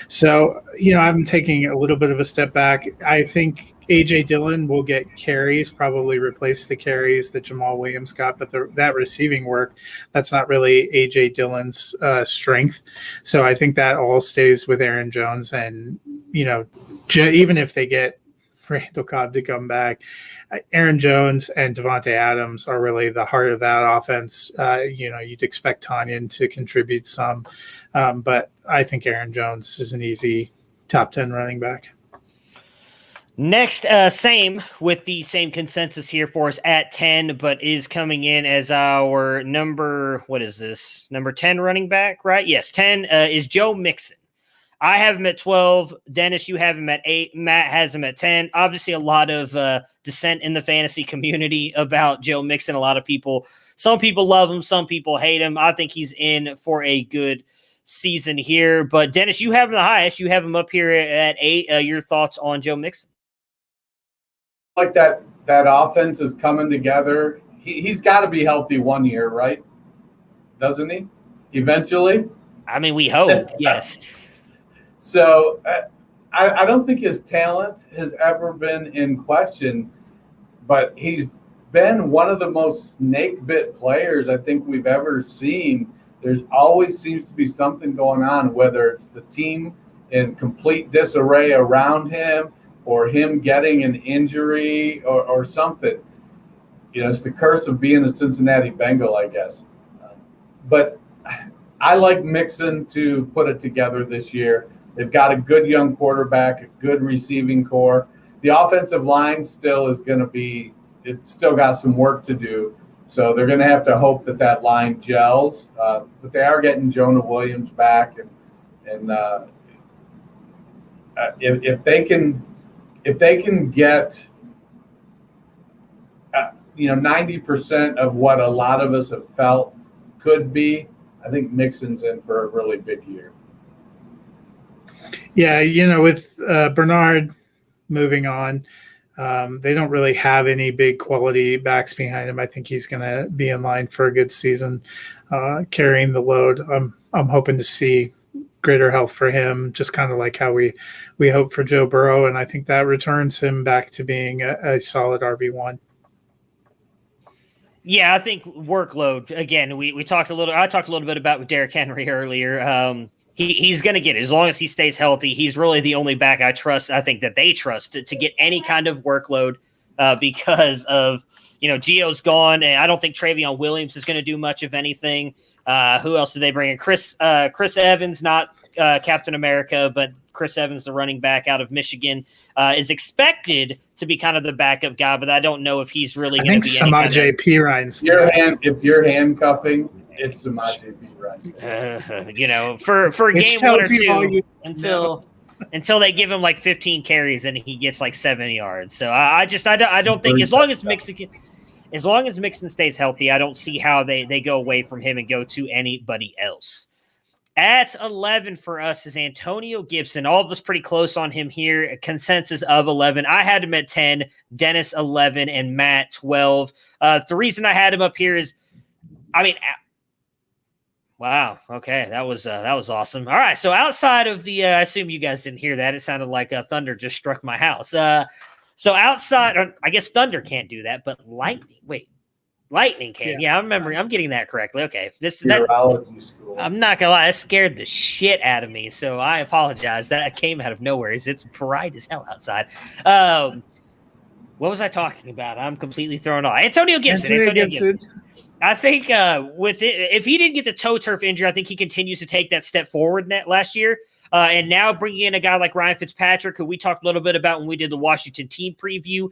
S4: So, I'm taking a little bit of a step back. I think A.J. Dillon will get carries, probably replace the carries that Jamal Williams got, but that receiving work, that's not really A.J. Dillon's strength. So I think that all stays with Aaron Jones. And, even if they get Randall Cobb to come back, Aaron Jones and Devontae Adams are really the heart of that offense. You'd expect Tanyan to contribute some, but I think Aaron Jones is an easy top 10 running back.
S2: Next, same with the same consensus here for us at 10, but is coming in as our number 10 running back, right? Yes, 10 is Joe Mixon. I have him at 12. Dennis, you have him at 8. Matt has him at 10. Obviously, a lot of dissent in the fantasy community about Joe Mixon. Some people love him, some people hate him. I think he's in for a good season here. But Dennis, you have him the highest. You have him up here at 8. Your thoughts on Joe Mixon?
S3: Like that offense is coming together. He's got to be healthy one year, right? Doesn't he? Eventually?
S2: I mean, we hope, yes.
S3: So I don't think his talent has ever been in question, but he's been one of the most snake-bit players I think we've ever seen. There's always seems to be something going on, whether it's the team in complete disarray around him or him getting an injury or something. It's the curse of being a Cincinnati Bengal, I guess. But I like Mixon to put it together this year. They've got a good young quarterback, a good receiving core. The offensive line still is going to be – it's still got some work to do. So they're going to have to hope that line gels. But they are getting Jonah Williams back. And if they can get 90% of what a lot of us have felt could be, I think Mixon's in for a really big year.
S4: Yeah, with Bernard moving on, they don't really have any big quality backs behind him. I think he's going to be in line for a good season, carrying the load. I'm hoping to see greater health for him, just kind of like how we hope for Joe Burrow, and I think that returns him back to being a solid RB1.
S2: Yeah, I think workload, again, I talked a little bit about with Derrick Henry earlier. He's going to get it. As long as he stays healthy, he's really the only back I trust. I think that they trust to get any kind of workload because of, Gio's gone, and I don't think Travion Williams is going to do much of anything. Who else did they bring in? Chris Evans, not Captain America, but Chris Evans, the running back out of Michigan, is expected to be kind of the backup guy, but I don't know if he's really going to be.
S4: I think Samaje Perine.
S3: If you're handcuffing, it's Samaje Perine.
S2: For game 1 or 2 until they give him like 15 carries and he gets like 7 yards. So I don't think as long as Mixon stays healthy, I don't see how they go away from him and go to anybody else. At 11 for us is Antonio Gibson. All of us pretty close on him here. A consensus of 11. I had him at 10, Dennis 11, and Matt 12. The reason I had him up here is, wow. Okay, that was awesome. All right, so outside of the, I assume you guys didn't hear that. It sounded like thunder just struck my house. So outside, I guess thunder can't do that, but lightning can. Yeah, I remember. I'm getting that correctly. Okay,
S3: Meteorology school.
S2: I'm not gonna lie, that scared the shit out of me. So I apologize. That came out of nowhere. It's bright as hell outside. What was I talking about? I'm completely thrown off. Antonio Gibson. I think with it, if he didn't get the toe turf injury, I think he continues to take that step forward last year. And now bringing in a guy like Ryan Fitzpatrick, who we talked a little bit about when we did the Washington team preview,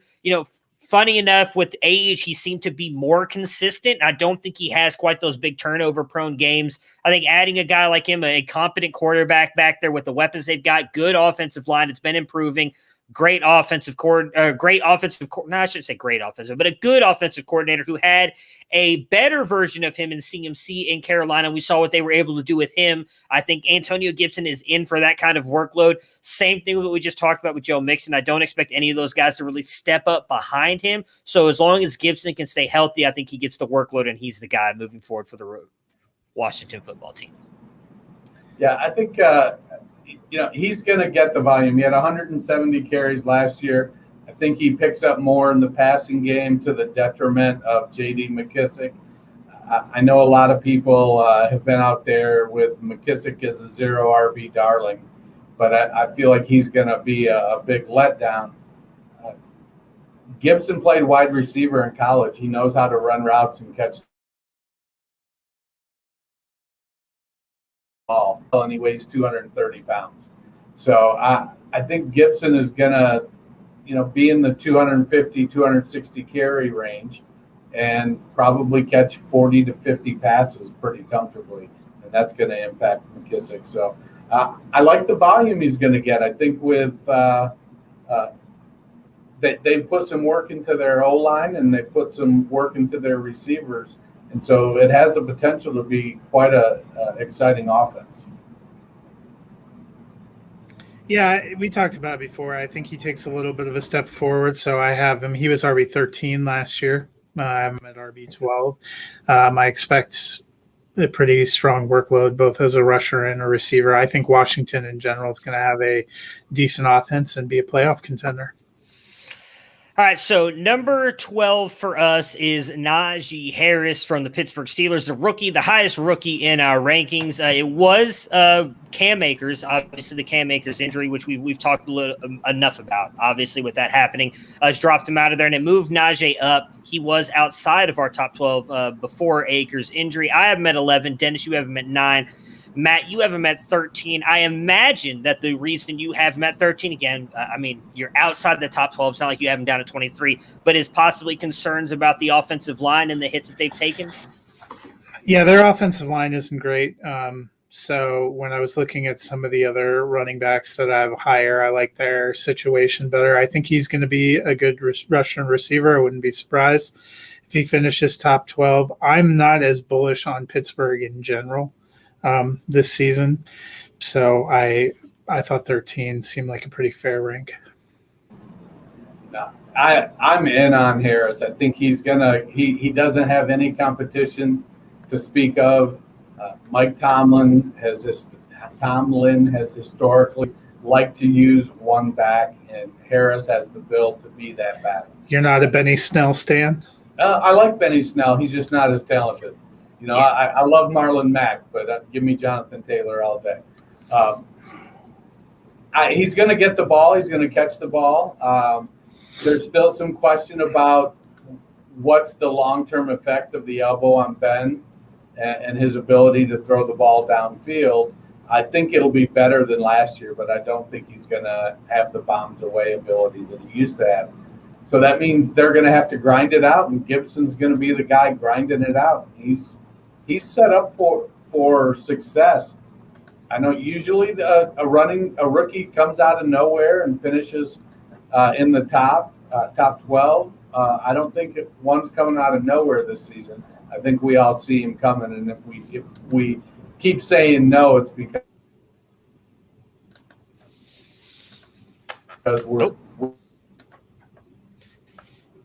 S2: funny enough, with age, he seemed to be more consistent. I don't think he has quite those big turnover-prone games. I think adding a guy like him, a competent quarterback back there with the weapons they've got, good offensive line, it's been improving. Great offensive coordinator. No, I shouldn't say great offensive, but a good offensive coordinator who had a better version of him in CMC in Carolina. We saw what they were able to do with him. I think Antonio Gibson is in for that kind of workload. Same thing with what we just talked about with Joe Mixon. I don't expect any of those guys to really step up behind him. So as long as Gibson can stay healthy, I think he gets the workload and he's the guy moving forward for the Washington football team.
S3: Yeah, I think he's going to get the volume. He had 170 carries last year. I think he picks up more in the passing game to the detriment of J.D. McKissick. I know a lot of people have been out there with McKissick as a zero RB darling, but I feel like he's going to be a big letdown. Gibson played wide receiver in college. He knows how to run routes and catch ball, and he weighs 230 pounds. So I think Gibson is going to, be in the 250, 260 carry range and probably catch 40 to 50 passes pretty comfortably. And that's going to impact McKissick. So I like the volume he's going to get. I think with they've put some work into their O-line and they've put some work into their receivers. And so it has the potential to be quite a exciting offense.
S4: Yeah, we talked about it before. I think he takes a little bit of a step forward. So I have him. He was RB13 last year. I have him at RB12. I expect a pretty strong workload, both as a rusher and a receiver. I think Washington in general is going to have a decent offense and be a playoff contender.
S2: All right, so number 12 for us is Najee Harris from the Pittsburgh Steelers, the rookie, the highest rookie in our rankings. It was Cam Akers, obviously the Cam Akers injury, which we've talked enough about, obviously, with that happening. Has dropped him out of there, and it moved Najee up. He was outside of our top 12 before Akers' injury. I have him at 11. Dennis, you have him at 9. Matt, you have him at 13. I imagine that the reason you have him at 13, again, you're outside the top 12. It's not like you have him down at 23, but is possibly concerns about the offensive line and the hits that they've taken?
S4: Yeah, their offensive line isn't great. So when I was looking at some of the other running backs that I have higher, I like their situation better. I think he's going to be a good Russian receiver. I wouldn't be surprised if he finishes top 12. I'm not as bullish on Pittsburgh in general this season. So I thought 13 seemed like a pretty fair rank.
S3: No, I'm in on Harris. I think he doesn't have any competition to speak of. Mike Tomlin has historically liked to use one back, and Harris has the build to be that back.
S4: You're not a Benny Snell stan?
S3: I like Benny Snell. He's just not as talented. I love Marlon Mack, but give me Jonathan Taylor all day. He's going to get the ball. He's going to catch the ball. There's still some question about what's the long-term effect of the elbow on Ben and his ability to throw the ball downfield. I think it'll be better than last year, but I don't think he's going to have the bombs away ability that he used to have. So that means they're going to have to grind it out, and Gibson's going to be the guy grinding it out. He's set up for success. I know usually a rookie comes out of nowhere and finishes in the top 12. I don't think one's coming out of nowhere this season. I think we all see him coming, and if we keep saying no, it's because we're.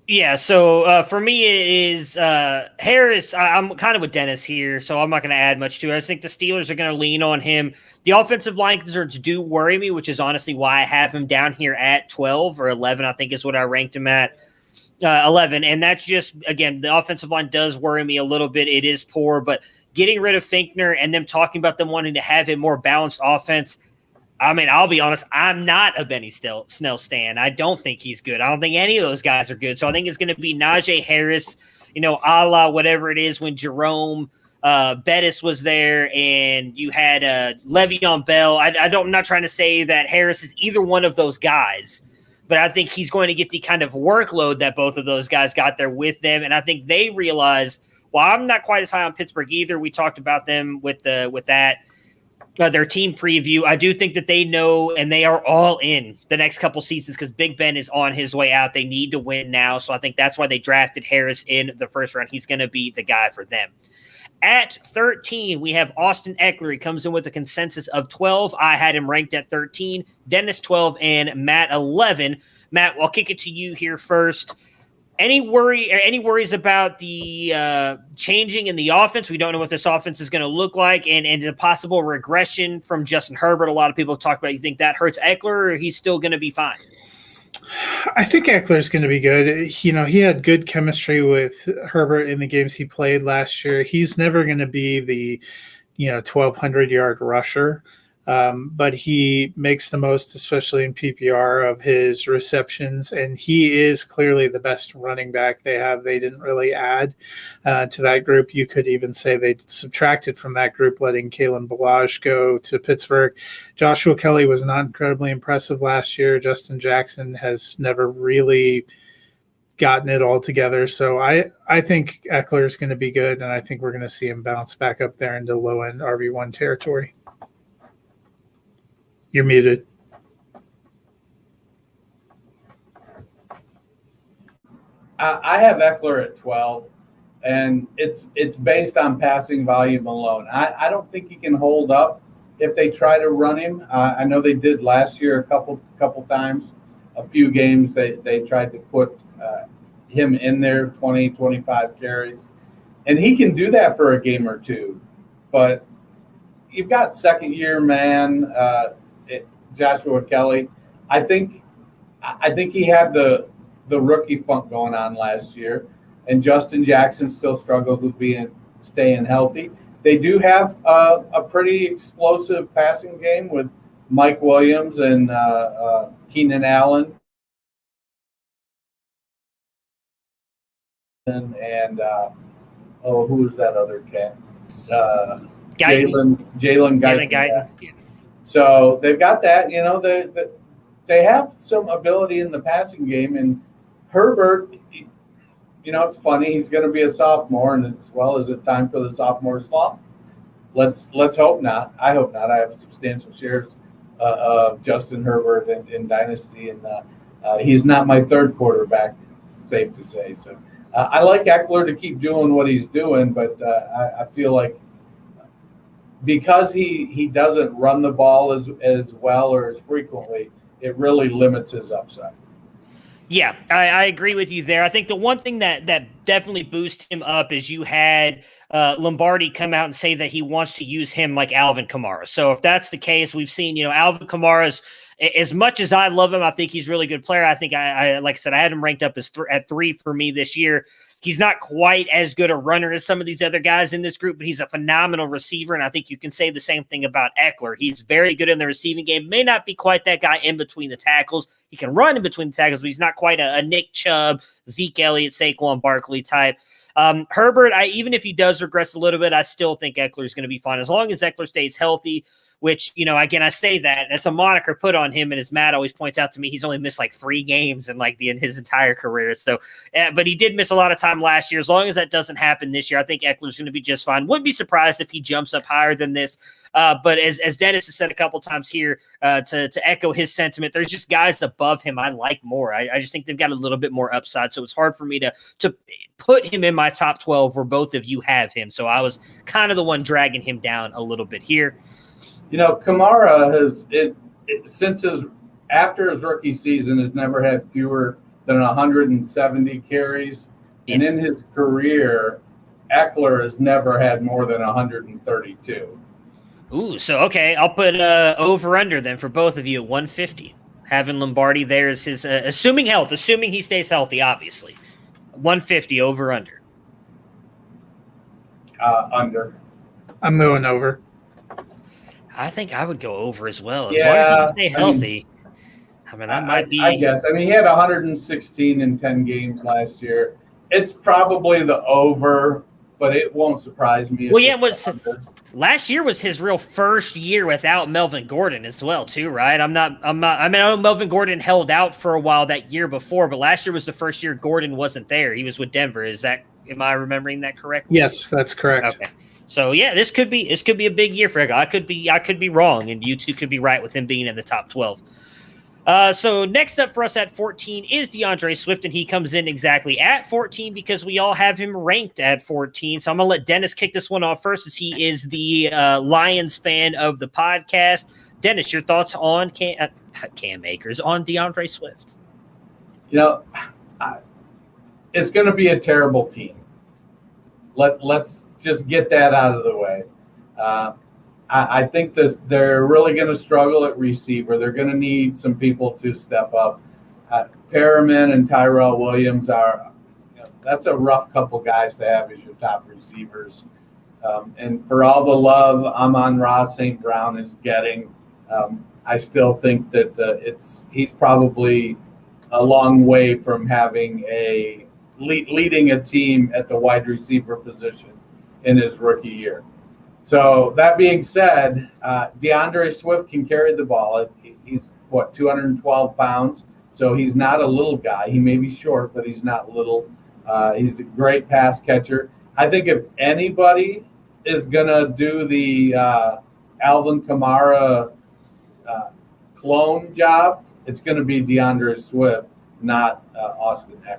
S2: Yeah, so for me it is Harris. I'm kind of with Dennis here, so I'm not going to add much to it. I think the Steelers are going to lean on him. The offensive line concerns do worry me, which is honestly why I have him down here at 12 or 11, I think is what I ranked him at. 11, and that's just, again, the offensive line does worry me a little bit. It is poor, but getting rid of Finkner and them talking about them wanting to have a more balanced offense, I'll be honest, I'm not a Benny Snell stan. I don't think he's good. I don't think any of those guys are good. So I think it's going to be Najee Harris a la whatever it is when Jerome Bettis was there and you had Le'Veon Bell. I'm not trying to say that Harris is either one of those guys, but I think he's going to get the kind of workload that both of those guys got there with them. And I think they realize, well, I'm not quite as high on Pittsburgh either. We talked about them with that. Their team preview. I do think that they know and they are all in the next couple seasons because Big Ben is on his way out. They need to win now. So I think that's why they drafted Harris in the first round. He's going to be the guy for them. At 13, we have Austin Eckler. He comes in with a consensus of 12. I had him ranked at 13, Dennis 12, and Matt 11. Matt, I'll kick it to you here first. Any worries about the changing in the offense? We don't know what this offense is going to look like, and a possible regression from Justin Herbert. A lot of people talk about. You think that hurts Eckler, or he's still going to be fine?
S4: I think Eckler's going to be good. He had good chemistry with Herbert in the games he played last year. He's never going to be the 1,200-yard rusher. But he makes the most, especially in PPR, of his receptions, and he is clearly the best running back they have. They didn't really add to that group. You could even say they subtracted from that group, letting Kalen Ballage go to Pittsburgh. Joshua Kelly was not incredibly impressive last year. Justin Jackson has never really gotten it all together. So I think Eckler is going to be good, and I think we're going to see him bounce back up there into low-end RB1 territory. You're muted.
S3: I have Eckler at 12, and it's based on passing volume alone. I don't think he can hold up if they try to run him. I know they did last year a couple times, a few games they tried to put him in there, 20, 25 carries. And he can do that for a game or two. But you've got second-year man Joshua Kelly. I think he had the rookie funk going on last year, and Justin Jackson still struggles with staying healthy. They do have a pretty explosive passing game with Mike Williams and Keenan Allen, and who was that other cat? Jalen Guyton. Yeah. So they've got that, they have some ability in the passing game. And Herbert, it's funny, he's going to be a sophomore, and is it time for the sophomore slump? Let's hope not. I hope not. I have substantial shares of Justin Herbert in Dynasty, and he's not my third quarterback, it's safe to say. So I like Eckler to keep doing what he's doing, but I feel like because he doesn't run the ball as well or as frequently, it really limits his upside.
S2: Yeah, I agree with you there. I think the one thing that definitely boosted him up is you had Lombardi come out and say that he wants to use him like Alvin Kamara. So if that's the case, we've seen, Alvin Kamara's, as much as I love him, I think he's a really good player. I think I like I said, I had him ranked up as at 3 for me this year. He's not quite as good a runner as some of these other guys in this group, but he's a phenomenal receiver, and I think you can say the same thing about Eckler. He's very good in the receiving game. May not be quite that guy in between the tackles. He can run in between the tackles, but he's not quite a Nick Chubb, Zeke Elliott, Saquon Barkley type. Herbert, even if he does regress a little bit, I still think Eckler is going to be fine. As long as Eckler stays healthy, which, again, I say that's a moniker put on him. And as Matt always points out to me, he's only missed like 3 games in his entire career. So, but he did miss a lot of time last year. As long as that doesn't happen this year, I think Eckler's going to be just fine. Wouldn't be surprised if he jumps up higher than this. But as Dennis has said a couple times here, to echo his sentiment, there's just guys above him I like more. I just think they've got a little bit more upside. So it's hard for me to put him in my top 12 where both of you have him. So I was kind of the one dragging him down a little bit here.
S3: Kamara has after his rookie season has never had fewer than 170 carries. Yeah. And in his career, Eckler has never had more than 132.
S2: Ooh, so okay, I'll put over under then for both of you at 150. Having Lombardi there is his assuming he stays healthy, obviously. 150 over under.
S3: Under.
S4: I'm going over.
S2: I think I would go over as well. As long as he can stay healthy. I mean, that might be.
S3: I guess. He had 116 in 10 games last year. It's probably the over, but it won't surprise me.
S2: Well, yeah, last year was his real first year without Melvin Gordon as well, too, right? I know Melvin Gordon held out for a while that year before, but last year was the first year Gordon wasn't there. He was with Denver. Am I remembering that correctly?
S4: Yes, that's correct.
S2: Okay. So yeah, this could be a big year for him. I could be wrong, and you two could be right with him being in the top 12. So next up for us at 14 is DeAndre Swift, and he comes in exactly at 14 because we all have him ranked at 14. So I'm going to let Dennis kick this one off first, as he is the Lions fan of the podcast. Dennis, your thoughts on Cam Akers, on DeAndre Swift?
S3: It's going to be a terrible team. Let's just get that out of the way. I think they're really going to struggle at receiver. They're going to need some people to step up. Perriman and Tyrell Williams that's a rough couple guys to have as your top receivers. And for all the love Amon-Ra St. Brown is getting, I still think that he's probably a long way from having leading a team at the wide receiver position in his rookie year. So that being said, DeAndre Swift can carry the ball. He's 212 pounds. So he's not a little guy. He may be short, but he's not little. He's a great pass catcher. I think if anybody is going to do the Alvin Kamara clone job, it's going to be DeAndre Swift, not Austin Eckler.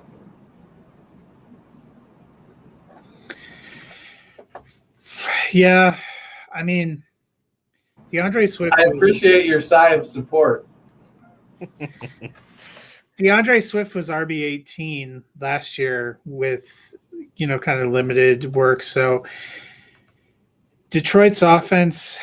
S4: Yeah, I mean, DeAndre Swift.
S3: I appreciate your sigh of support.
S4: DeAndre Swift was RB18 last year with, kind of limited work. So Detroit's offense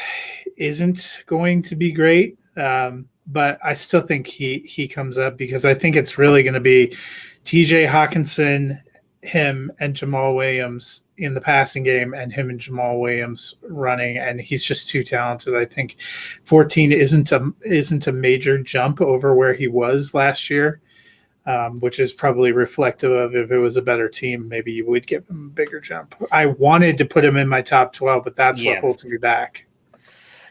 S4: isn't going to be great, but I still think he comes up because I think it's really going to be TJ Hawkinson, him, and Jamal Williams in the passing game, and him and Jamal Williams running, and he's just too talented. I think 14 isn't a major jump over where he was last year, which is probably reflective of if it was a better team, maybe you would give him a bigger jump. I wanted to put him in my top 12, but that's what holds me back.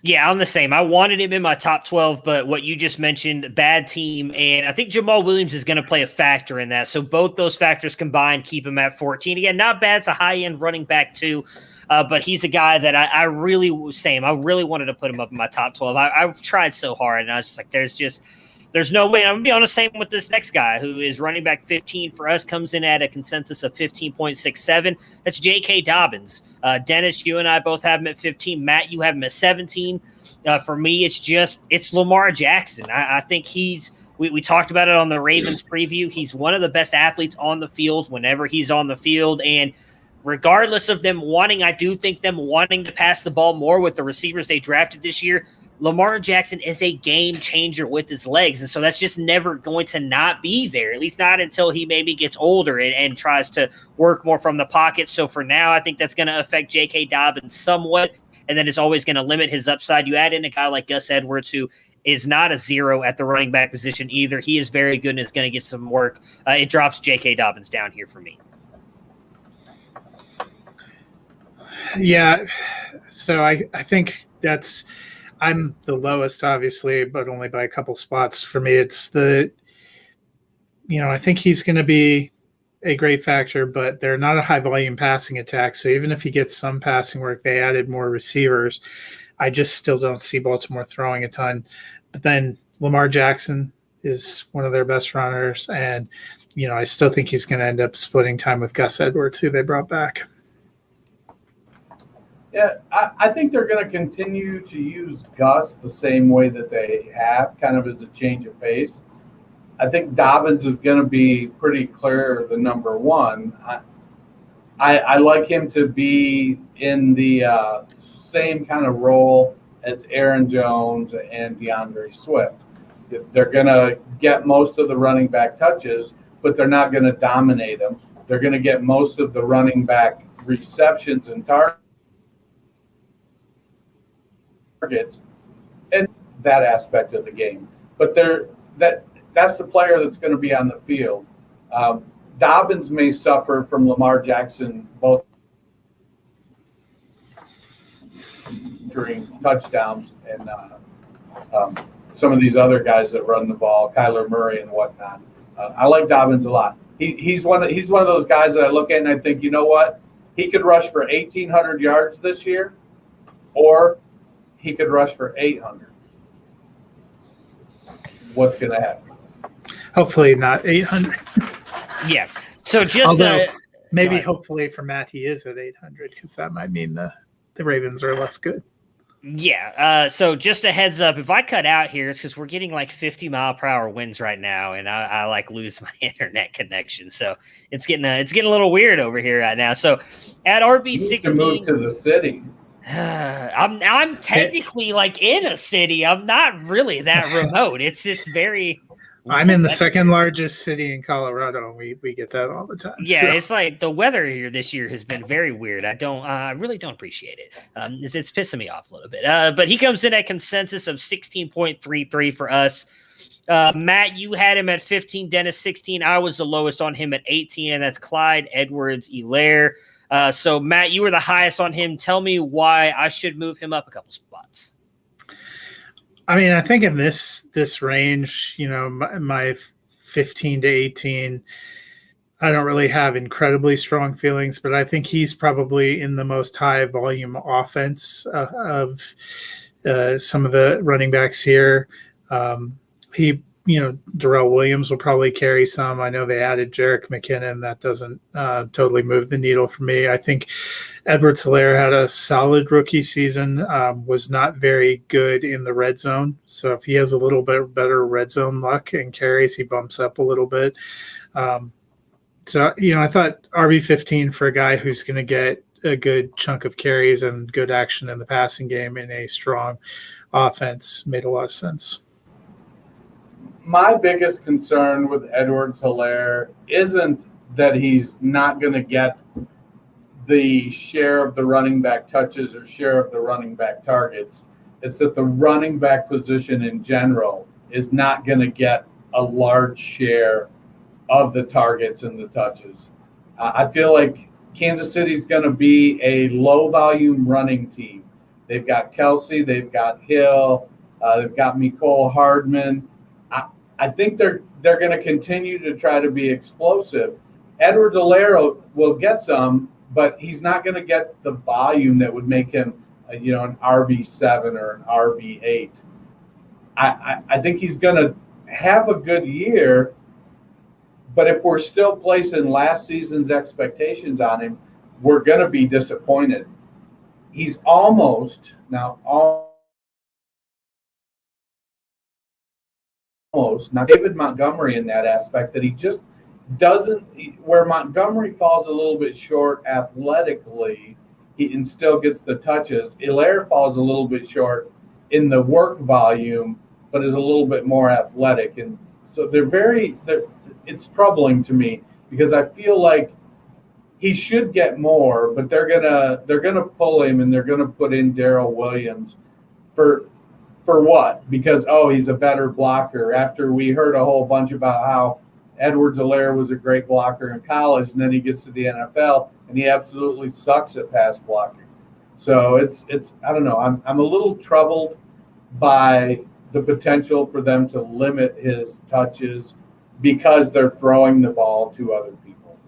S2: Yeah, I'm the same. I wanted him in my top 12, but what you just mentioned, bad team, and I think Jamal Williams is going to play a factor in that. So both those factors combined keep him at 14. Again, not bad. It's a high-end running back too, but he's a guy that I really wanted to put him up in my top 12. I've tried so hard, and I was just like, there's no way. I'm going to be on the same with this next guy who is running back 15 for us, comes in at a consensus of 15.67. That's J.K. Dobbins. Dennis, you and I both have him at 15. Matt, you have him at 17. For me, it's Lamar Jackson. I think we talked about it on the Ravens preview. He's one of the best athletes on the field whenever he's on the field. And regardless of I do think them wanting to pass the ball more with the receivers they drafted this year, Lamar Jackson is a game changer with his legs. And so that's just never going to not be there, at least not until he maybe gets older and tries to work more from the pocket. So for now, I think that's going to affect J.K. Dobbins somewhat, and then it's always going to limit his upside. You add in a guy like Gus Edwards, who is not a zero at the running back position either. He is very good and is going to get some work. It drops J.K. Dobbins down here for me.
S4: Yeah, so I think I'm the lowest, obviously, but only by a couple spots. For me, it's I think he's going to be a great factor, but they're not a high-volume passing attack. So even if he gets some passing work, they added more receivers. I just still don't see Baltimore throwing a ton. But then Lamar Jackson is one of their best runners, and, I still think he's going to end up splitting time with Gus Edwards, who they brought back.
S3: Yeah, I think they're going to continue to use Gus the same way that they have, kind of as a change of pace. I think Dobbins is going to be pretty clear the number one. I like him to be in the same kind of role as Aaron Jones and DeAndre Swift. They're going to get most of the running back touches, but they're not going to dominate them. They're going to get most of the running back receptions and targets and that aspect of the game. But that's the player that's going to be on the field. Dobbins may suffer from Lamar Jackson both during touchdowns and some of these other guys that run the ball, Kyler Murray and whatnot. I like Dobbins a lot. He's one of those guys that I look at and I think, you know what? He could rush for 1,800 yards this year, or he could rush for 800. What's going to happen?
S4: Hopefully not 800.
S2: Yeah. So just
S4: Although, maybe hopefully for Matt he is at 800 because that might mean the Ravens are less good.
S2: Yeah. So just a heads up, if I cut out here, it's because we're getting like 50-mile-per-hour winds right now, and I like lose my internet connection. So it's getting a little weird over here right now. So at RB16,
S3: to move to the city.
S2: I'm technically like in a city. I'm not really that remote. It's very.
S4: I'm in the second largest city in Colorado. We get that all the time.
S2: Yeah,
S4: so.
S2: It's like the weather here this year has been very weird. I really don't appreciate it. It's pissing me off a little bit. But he comes in at consensus of 16.33 for us. Matt, you had him at 15. Dennis 16. I was the lowest on him at 18, and that's Clyde Edwards-Helaire. So Matt, you were the highest on him. Tell me why I should move him up a couple spots.
S4: I mean, I think in this range, my 15 to 18, I don't really have incredibly strong feelings, but I think he's probably in the most high volume offense of some of the running backs here. Darrell Williams will probably carry some. I know they added Jerick McKinnon. That doesn't totally move the needle for me. I think Edwards-Helaire had a solid rookie season, was not very good in the red zone. So if he has a little bit better red zone luck and carries, he bumps up a little bit. I thought RB15 for a guy who's going to get a good chunk of carries and good action in the passing game in a strong offense made a lot of sense.
S3: My biggest concern with Edwards-Helaire isn't that he's not going to get the share of the running back touches or share of the running back targets. It's that the running back position in general is not going to get a large share of the targets and the touches. I feel like Kansas City's going to be a low-volume running team. They've got Kelsey, they've got Hill, they've got Mecole Hardman. I think they're going to continue to try to be explosive. Edwards-Helaire will get some, but he's not going to get the volume that would make him, an RB7 or an RB8. I think he's going to have a good year, but if we're still placing last season's expectations on him, we're going to be disappointed. He's almost not David Montgomery in that aspect, that he just doesn't, where Montgomery falls a little bit short athletically, and still gets the touches. Helaire falls a little bit short in the work volume, but is a little bit more athletic. And so it's troubling to me because I feel like he should get more, but they're gonna pull him and they're gonna put in Darrell Williams for what? Because, he's a better blocker. After we heard a whole bunch about how Edwards-Helaire was a great blocker in college, and then he gets to the NFL, and he absolutely sucks at pass blocking. So it's I don't know. I'm a little troubled by the potential for them to limit his touches because they're throwing the ball to other people.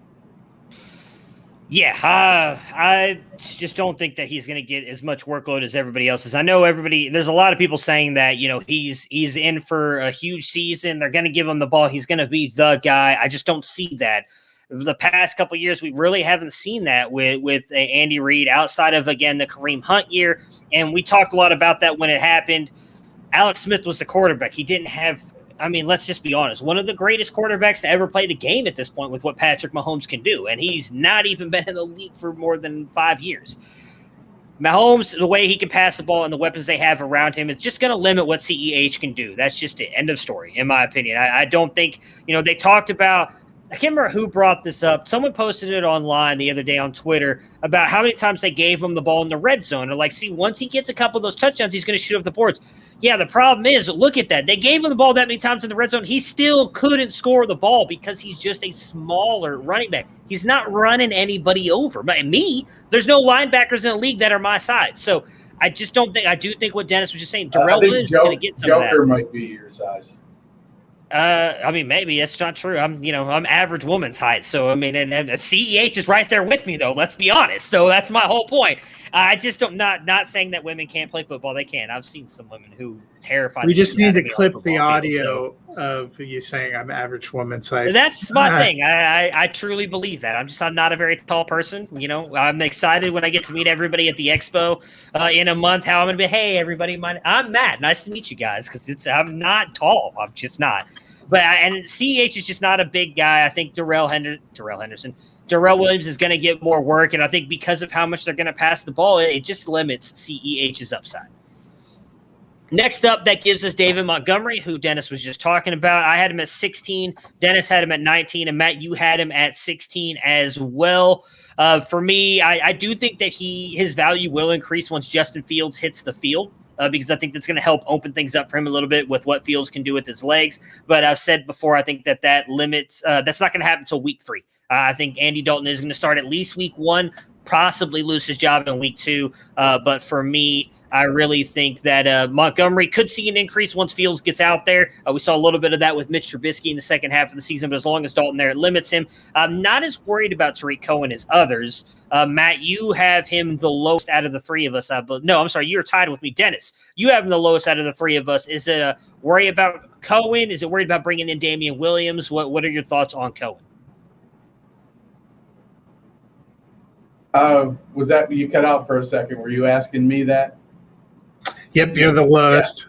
S2: Yeah, I just don't think that he's going to get as much workload as everybody else is. I know there's a lot of people saying that, he's in for a huge season. They're going to give him the ball. He's going to be the guy. I just don't see that. The past couple of years, we really haven't seen that with Andy Reid outside of, again, the Kareem Hunt year. And we talked a lot about that when it happened. Alex Smith was the quarterback. He didn't have – let's just be honest. One of the greatest quarterbacks to ever play the game at this point with what Patrick Mahomes can do. And he's not even been in the league for more than 5 years. Mahomes, the way he can pass the ball and the weapons they have around him, is just going to limit what CEH can do. That's just it. End of story, in my opinion. I don't think, they talked about – I can't remember who brought this up. Someone posted it online the other day on Twitter about how many times they gave him the ball in the red zone. They're like, see, once he gets a couple of those touchdowns, he's going to shoot up the boards. Yeah, the problem is, look at that. They gave him the ball that many times in the red zone. He still couldn't score the ball because he's just a smaller running back. He's not running anybody over. But me, there's no linebackers in the league that are my size. So I just don't think – I do think what Dennis was just saying, Darrell Williams is going to get some
S3: Joker
S2: of that.
S3: might be your size.
S2: I mean, maybe that's not true. I'm average woman's height. So, I mean, and CEH is right there with me, though. Let's be honest. So that's my whole point. I just don't, not saying that women can't play football. They can. I've seen some women who terrify.
S4: We just need to clip the audio of you saying I'm average woman's height.
S2: That's my thing. I truly believe that. I'm not a very tall person. I'm excited when I get to meet everybody at the expo in a month. How I'm going to be, hey, everybody, I'm Matt. Nice to meet you guys, because I'm not tall. I'm just not. But and CEH is just not a big guy. I think Darrell Williams is going to get more work, and I think because of how much they're going to pass the ball, it just limits CEH's upside. Next up, that gives us David Montgomery, who Dennis was just talking about. I had him at 16. Dennis had him at 19, and Matt, you had him at 16 as well. For me, I do think that his value will increase once Justin Fields hits the field. Because I think that's going to help open things up for him a little bit with what Fields can do with his legs. But I've said before, I think that limits that's not going to happen until week 3. I think Andy Dalton is going to start at least week 1, possibly lose his job in week 2. But for me, I really think that Montgomery could see an increase once Fields gets out there. We saw a little bit of that with Mitch Trubisky in the second half of the season, but as long as Dalton there, it limits him. I'm not as worried about Tariq Cohen as others. Matt, you have him the lowest out of the 3 of us. No, I'm sorry, you're tied with me. Dennis, you have him the lowest out of the 3 of us. Is it a worry about Cohen? Is it worried about bringing in Damian Williams? What are your thoughts on Cohen?
S3: Was that you cut out for a second? Were you asking me that?
S4: Yep, you're the lowest.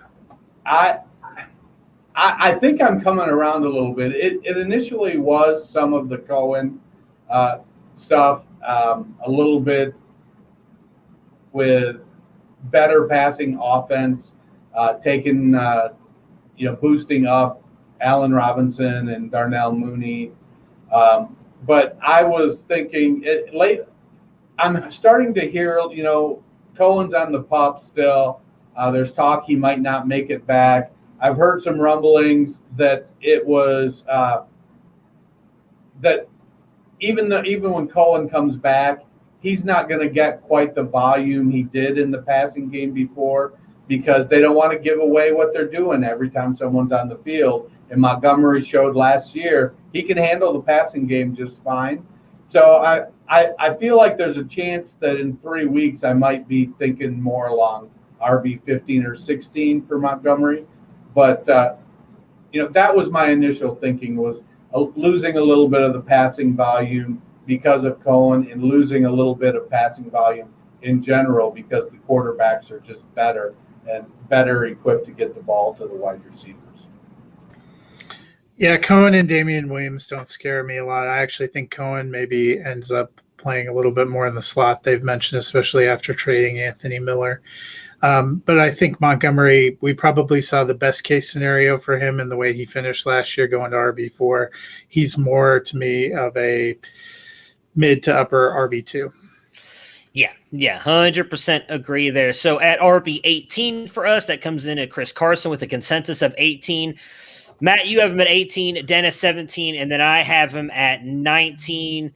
S3: Yeah. I think I'm coming around a little bit. It initially was some of the Cohen stuff, a little bit with better passing offense, boosting up Allen Robinson and Darnell Mooney. But I was thinking I'm starting to hear, Cohen's on the pup still. There's talk he might not make it back. I've heard some rumblings that it was that even when Cohen comes back, he's not going to get quite the volume he did in the passing game before, because they don't want to give away what they're doing every time someone's on the field. And Montgomery showed last year he can handle the passing game just fine. So I feel like there's a chance that in 3 weeks I might be thinking more along RB 15 or 16 for Montgomery. But, that was my initial thinking, was losing a little bit of the passing volume because of Cohen and losing a little bit of passing volume in general because the quarterbacks are just better and better equipped to get the ball to the wide receivers.
S4: Yeah, Cohen and Damian Williams don't scare me a lot. I actually think Cohen maybe ends up playing a little bit more in the slot, they've mentioned, especially after trading Anthony Miller. But I think Montgomery, we probably saw the best case scenario for him in the way he finished last year going to RB4. He's more, to me, of a mid to upper RB2.
S2: Yeah, 100% agree there. So at RB 18 for us, that comes in at Chris Carson with a consensus of 18. Matt, you have him at 18, Dennis 17, and then I have him at 19.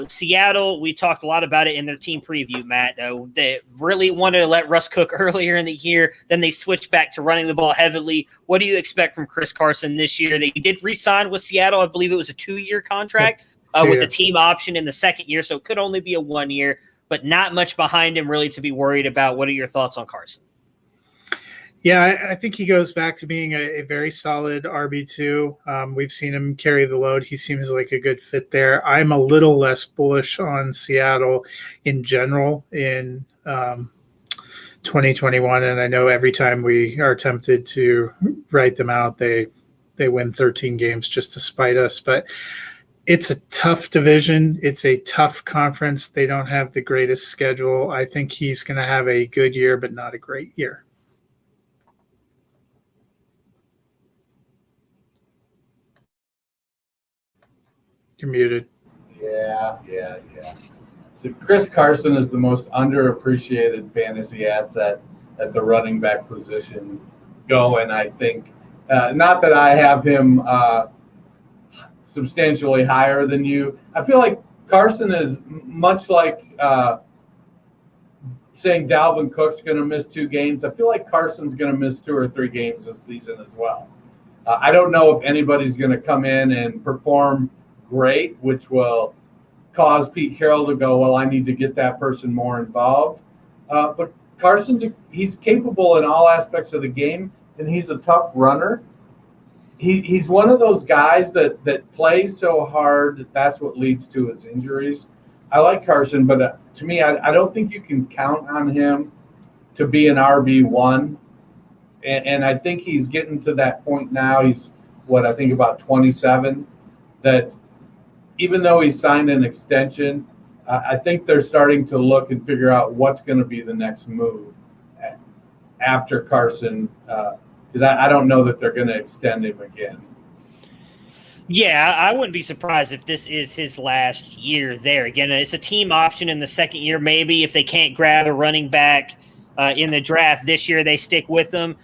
S2: Seattle, we talked a lot about it in their team preview, Matt. They really wanted to let Russ cook earlier in the year. Then they switched back to running the ball heavily. What do you expect from Chris Carson this year? He did re-sign with Seattle. I believe it was a 2-year contract with a team option in the second year, so it could only be a 1 year, but not much behind him really to be worried about. What are your thoughts on Carson?
S4: Yeah, I think he goes back to being a very solid RB2. We've seen him carry the load. He seems like a good fit there. I'm a little less bullish on Seattle in general in 2021, and I know every time we are tempted to write them out, they win 13 games just to spite us. But it's a tough division. It's a tough conference. They don't have the greatest schedule. I think he's going to have a good year, but not a great year. You're muted.
S3: Yeah. So Chris Carson is the most underappreciated fantasy asset at the running back position going, I think. Not that I have him substantially higher than you. I feel like Carson is much like saying Dalvin Cook's going to miss 2 games. I feel like Carson's going to miss 2 or 3 games this season as well. I don't know if anybody's going to come in and perform great, which will cause Pete Carroll to go, well, I need to get that person more involved. But he's capable in all aspects of the game, and he's a tough runner. He's one of those guys that plays so hard that's what leads to his injuries. I like Carson, but to me, I don't think you can count on him to be an RB1. And I think he's getting to that point now. He's, I think about 27, that even though he signed an extension, I think they're starting to look and figure out what's going to be the next move after Carson, because I don't know that they're going to extend him again.
S2: Yeah, I wouldn't be surprised if this is his last year there. Again, it's a team option in the second year. Maybe if they can't grab a running back in the draft this year, they stick with him.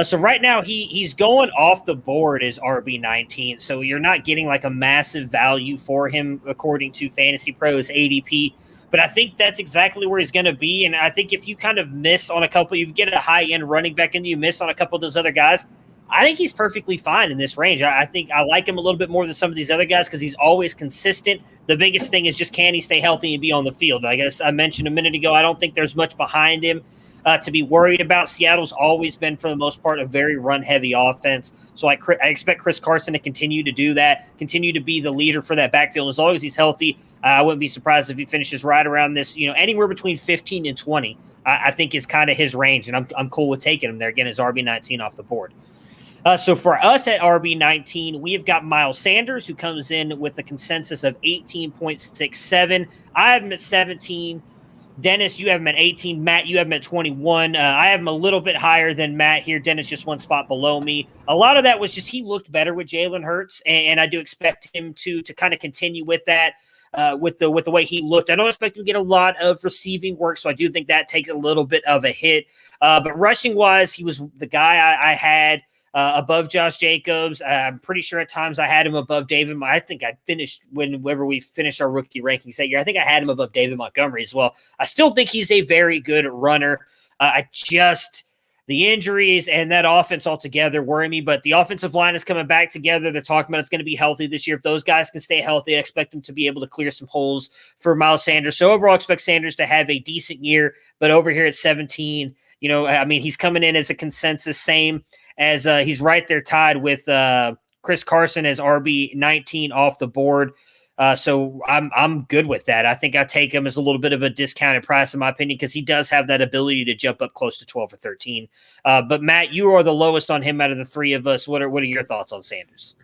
S2: So right now he's going off the board as RB19. So you're not getting like a massive value for him according to Fantasy Pros ADP. But I think that's exactly where he's going to be. And I think if you kind of miss on a couple, you get a high-end running back and you miss on a couple of those other guys, I think he's perfectly fine in this range. I think I like him a little bit more than some of these other guys because he's always consistent. The biggest thing is just can he stay healthy and be on the field? I guess I mentioned a minute ago, I don't think there's much behind him to be worried about. Seattle's always been, for the most part, a very run-heavy offense. So I expect Chris Carson to continue to do that, continue to be the leader for that backfield. As long as he's healthy, I wouldn't be surprised if he finishes right around this, anywhere between 15 and 20, I think is kind of his range. And I'm cool with taking him there, again, as RB19 off the board. So for us at RB19, we have got Miles Sanders, who comes in with a consensus of 18.67. I have him at 17. Dennis, you have him at 18. Matt, you have him at 21. I have him a little bit higher than Matt here. Dennis just one spot below me. A lot of that was just he looked better with Jalen Hurts, and I do expect him to kind of continue with that. With the way he looked, I don't expect him to get a lot of receiving work, so I do think that takes a little bit of a hit. But rushing wise, he was the guy I had above Josh Jacobs. I'm pretty sure at times I had him above David. I think I finished whenever we finished our rookie rankings that year. I think I had him above David Montgomery as well. I still think he's a very good runner. The injuries and that offense altogether worry me, but the offensive line is coming back together. They're talking about it's going to be healthy this year. If those guys can stay healthy, I expect them to be able to clear some holes for Miles Sanders. So overall, I expect Sanders to have a decent year, but over here at 17, he's coming in as a consensus, same as he's right there tied with Chris Carson as RB19 off the board. So I'm good with that. I think I take him as a little bit of a discounted price in my opinion, because he does have that ability to jump up close to 12 or 13. But Matt, you are the lowest on him out of the three of us. What are your thoughts on Sanders?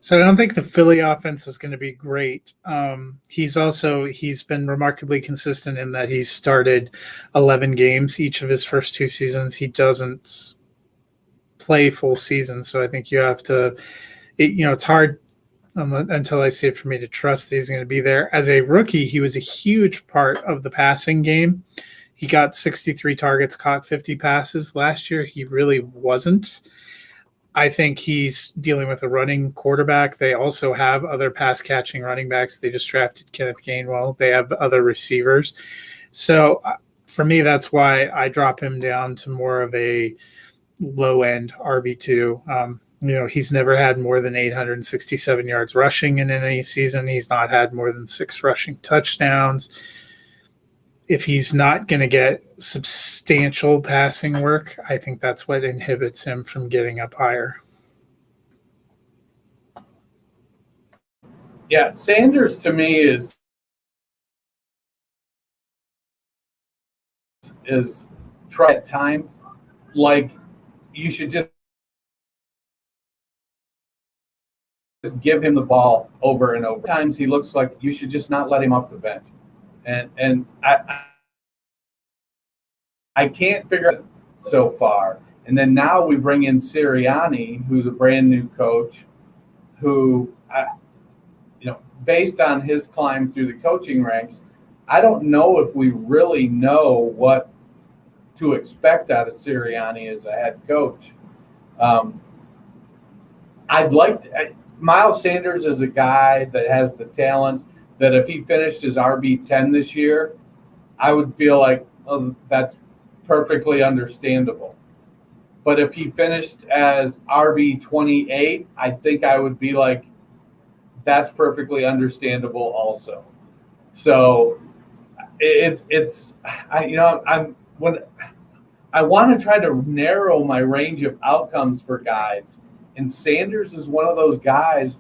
S4: So I don't think the Philly offense is going to be great. He's been remarkably consistent in that he's started 11 games each of his first 2 seasons. He doesn't play full season, so I think you have to. It's hard until I see it for me to trust that he's going to be there. As a rookie, he was a huge part of the passing game. He got 63 targets, caught 50 passes. Last year, he really wasn't. I think he's dealing with a running quarterback. They also have other pass-catching running backs. They just drafted Kenneth Gainwell. They have other receivers. So for me, that's why I drop him down to more of a low-end RB2. He's never had more than 867 yards rushing in any season. He's not had more than 6 rushing touchdowns. If he's not going to get substantial passing work, I think that's what inhibits him from getting up higher.
S3: Yeah, Sanders to me is try at times like you should just give him the ball over and over. Times he looks like you should just not let him off the bench. And I can't figure it so far. And then now we bring in Sirianni, who's a brand new coach, who, based on his climb through the coaching ranks, I don't know if we really know what to expect out of Sirianni as a head coach. Miles Sanders is a guy that has the talent that if he finished as RB10 this year, I would feel like that's perfectly understandable. But if he finished as RB28, I think I would be like, that's perfectly understandable also. So I want to try to narrow my range of outcomes for guys, and Sanders is one of those guys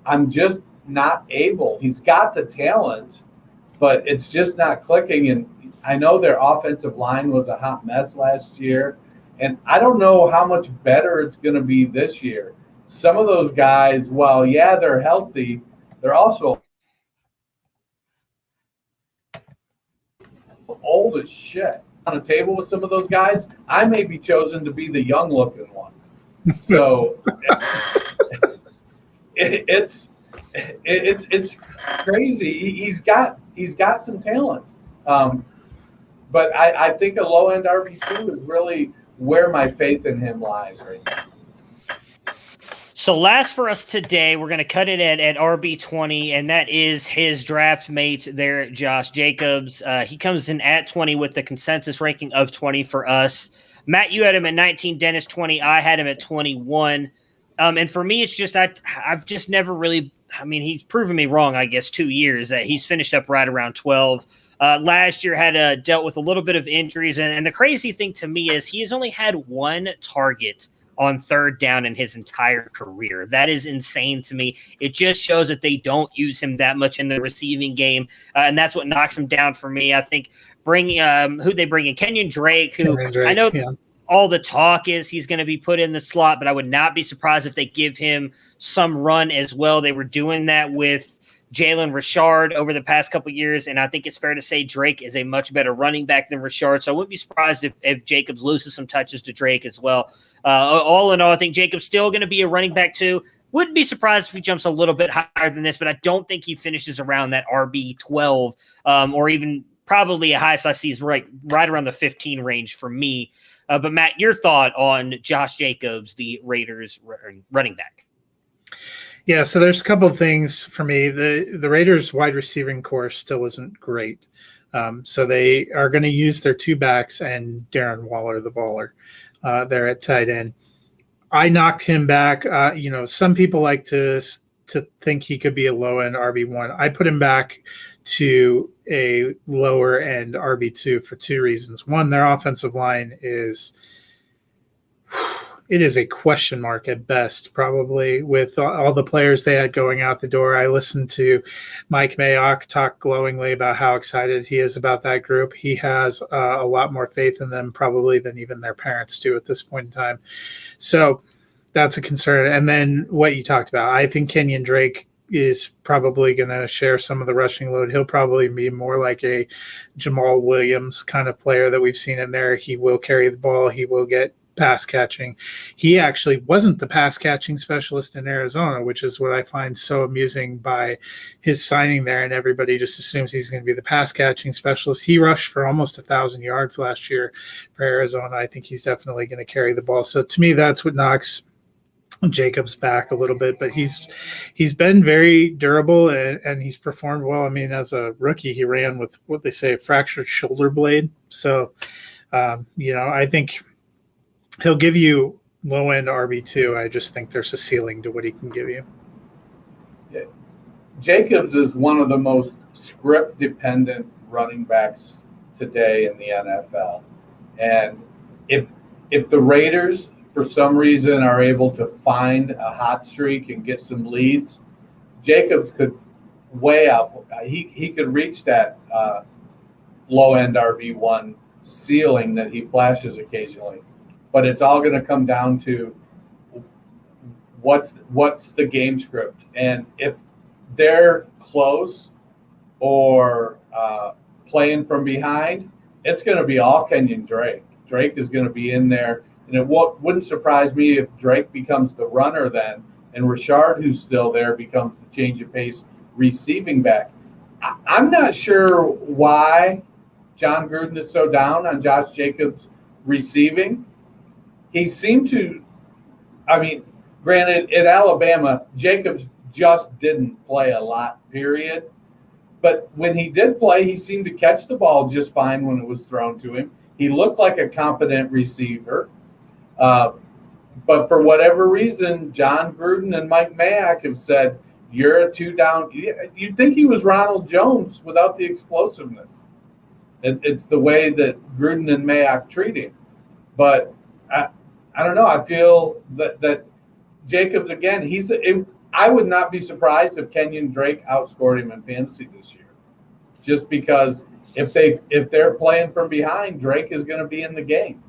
S3: I'm just not able. He's got the talent, but it's just not clicking. And I know their offensive line was a hot mess last year, and I don't know how much better it's going to be this year. Some of those guys, while, yeah, they're healthy, they're also old as shit. On a table with some of those guys, I may be chosen to be the young-looking one. So it's crazy. He's got some talent, but I think a low-end RB2 is really where my faith in him lies right now.
S2: So last for us today, we're going to cut it at RB20, and that is his draft mate there, Josh Jacobs. He comes in at 20 with the consensus ranking of 20 for us. Matt, you had him at 19, Dennis 20. I had him at 21. And for me, it's just I've just never really – I mean, he's proven me wrong, I guess, 2 years. That he's finished up right around 12. Last year had dealt with a little bit of injuries. And the crazy thing to me is he has only had one target on third down in his entire career. That is insane to me. It just shows that they don't use him that much in the receiving game, and that's what knocks him down for me. I think who they bring in, Kenyon Drake, I know all the talk is he's going to be put in the slot, but I would not be surprised if they give him some run as well. They were doing that with Jalen Richard over the past couple of years, and I think it's fair to say Drake is a much better running back than Richard, so I wouldn't be surprised if Jacobs loses some touches to Drake as well. All in all, I think Jacobs still going to be a running back too. Wouldn't be surprised if he jumps a little bit higher than this, but I don't think he finishes around that RB12 or even probably a highest I see is right around the 15 range for me. But Matt, your thought on Josh Jacobs, the Raiders running back?
S4: Yeah, so there's a couple of things for me. The Raiders wide receiving core still isn't great. So they are going to use their two backs and Darren Waller, the baller, there at tight end. I knocked him back. Some people like to think he could be a low end RB1. I put him back to a lower end RB2 for two reasons. One, their offensive line is a question mark at best, probably, with all the players they had going out the door. I listened to Mike Mayock talk glowingly about how excited he is about that group. He has a lot more faith in them probably than even their parents do at this point in time. So that's a concern. And then what you talked about, I think Kenyon Drake is probably going to share some of the rushing load. He'll probably be more like a Jamal Williams kind of player that we've seen in there. He will carry the ball. He will get pass catching. He actually wasn't the pass catching specialist in Arizona, which is what I find so amusing by his signing there. And everybody just assumes he's going to be the pass catching specialist. He rushed for almost 1,000 yards last year for Arizona. I think he's definitely going to carry the ball. So to me, that's what knocks Jacobs back a little bit, but he's been very durable and he's performed well. I mean, as a rookie, he ran with what they say a fractured shoulder blade. So, I think he'll give you low end RB2. I just think there's a ceiling to what he can give you.
S3: Yeah. Jacobs is one of the most script dependent running backs today in the NFL. And if the Raiders for some reason are able to find a hot streak and get some leads, Jacobs could way up. He could reach that low-end RB1 ceiling that he flashes occasionally. But it's all going to come down to what's the game script. And if they're close or playing from behind, it's going to be all Kenyon Drake. Drake is going to be in there. And it wouldn't surprise me if Drake becomes the runner then, and Richard, who's still there, becomes the change of pace receiving back. I'm not sure why John Gruden is so down on Josh Jacobs receiving, he seemed to, I mean, granted, at Alabama, Jacobs just didn't play a lot, period. But when he did play, he seemed to catch the ball just fine when it was thrown to him. He looked like a competent receiver. But for whatever reason, John Gruden and Mike Mayock have said, you're a two down. You'd think he was Ronald Jones without the explosiveness. It's the way that Gruden and Mayock treat him. But I don't know. I feel that Jacobs, again, I would not be surprised if Kenyon Drake outscored him in fantasy this year. Just because if they're playing from behind, Drake is going to be in the game.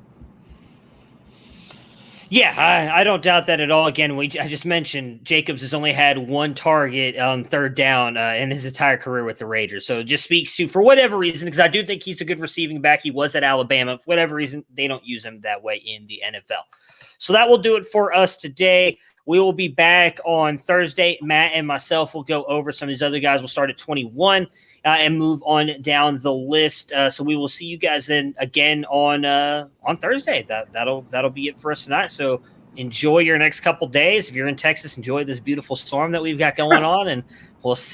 S2: Yeah, I don't doubt that at all. Again, I just mentioned Jacobs has only had one target on third down in his entire career with the Raiders. So it just speaks to, for whatever reason, because I do think he's a good receiving back. He was at Alabama. For whatever reason, they don't use him that way in the NFL. So that will do it for us today. We will be back on Thursday. Matt and myself will go over some of these other guys. We'll start at 21 and move on down the list. So we will see you guys then again on Thursday. That'll be it for us tonight. So enjoy your next couple days. If you're in Texas, enjoy this beautiful storm that we've got going on, and we'll see.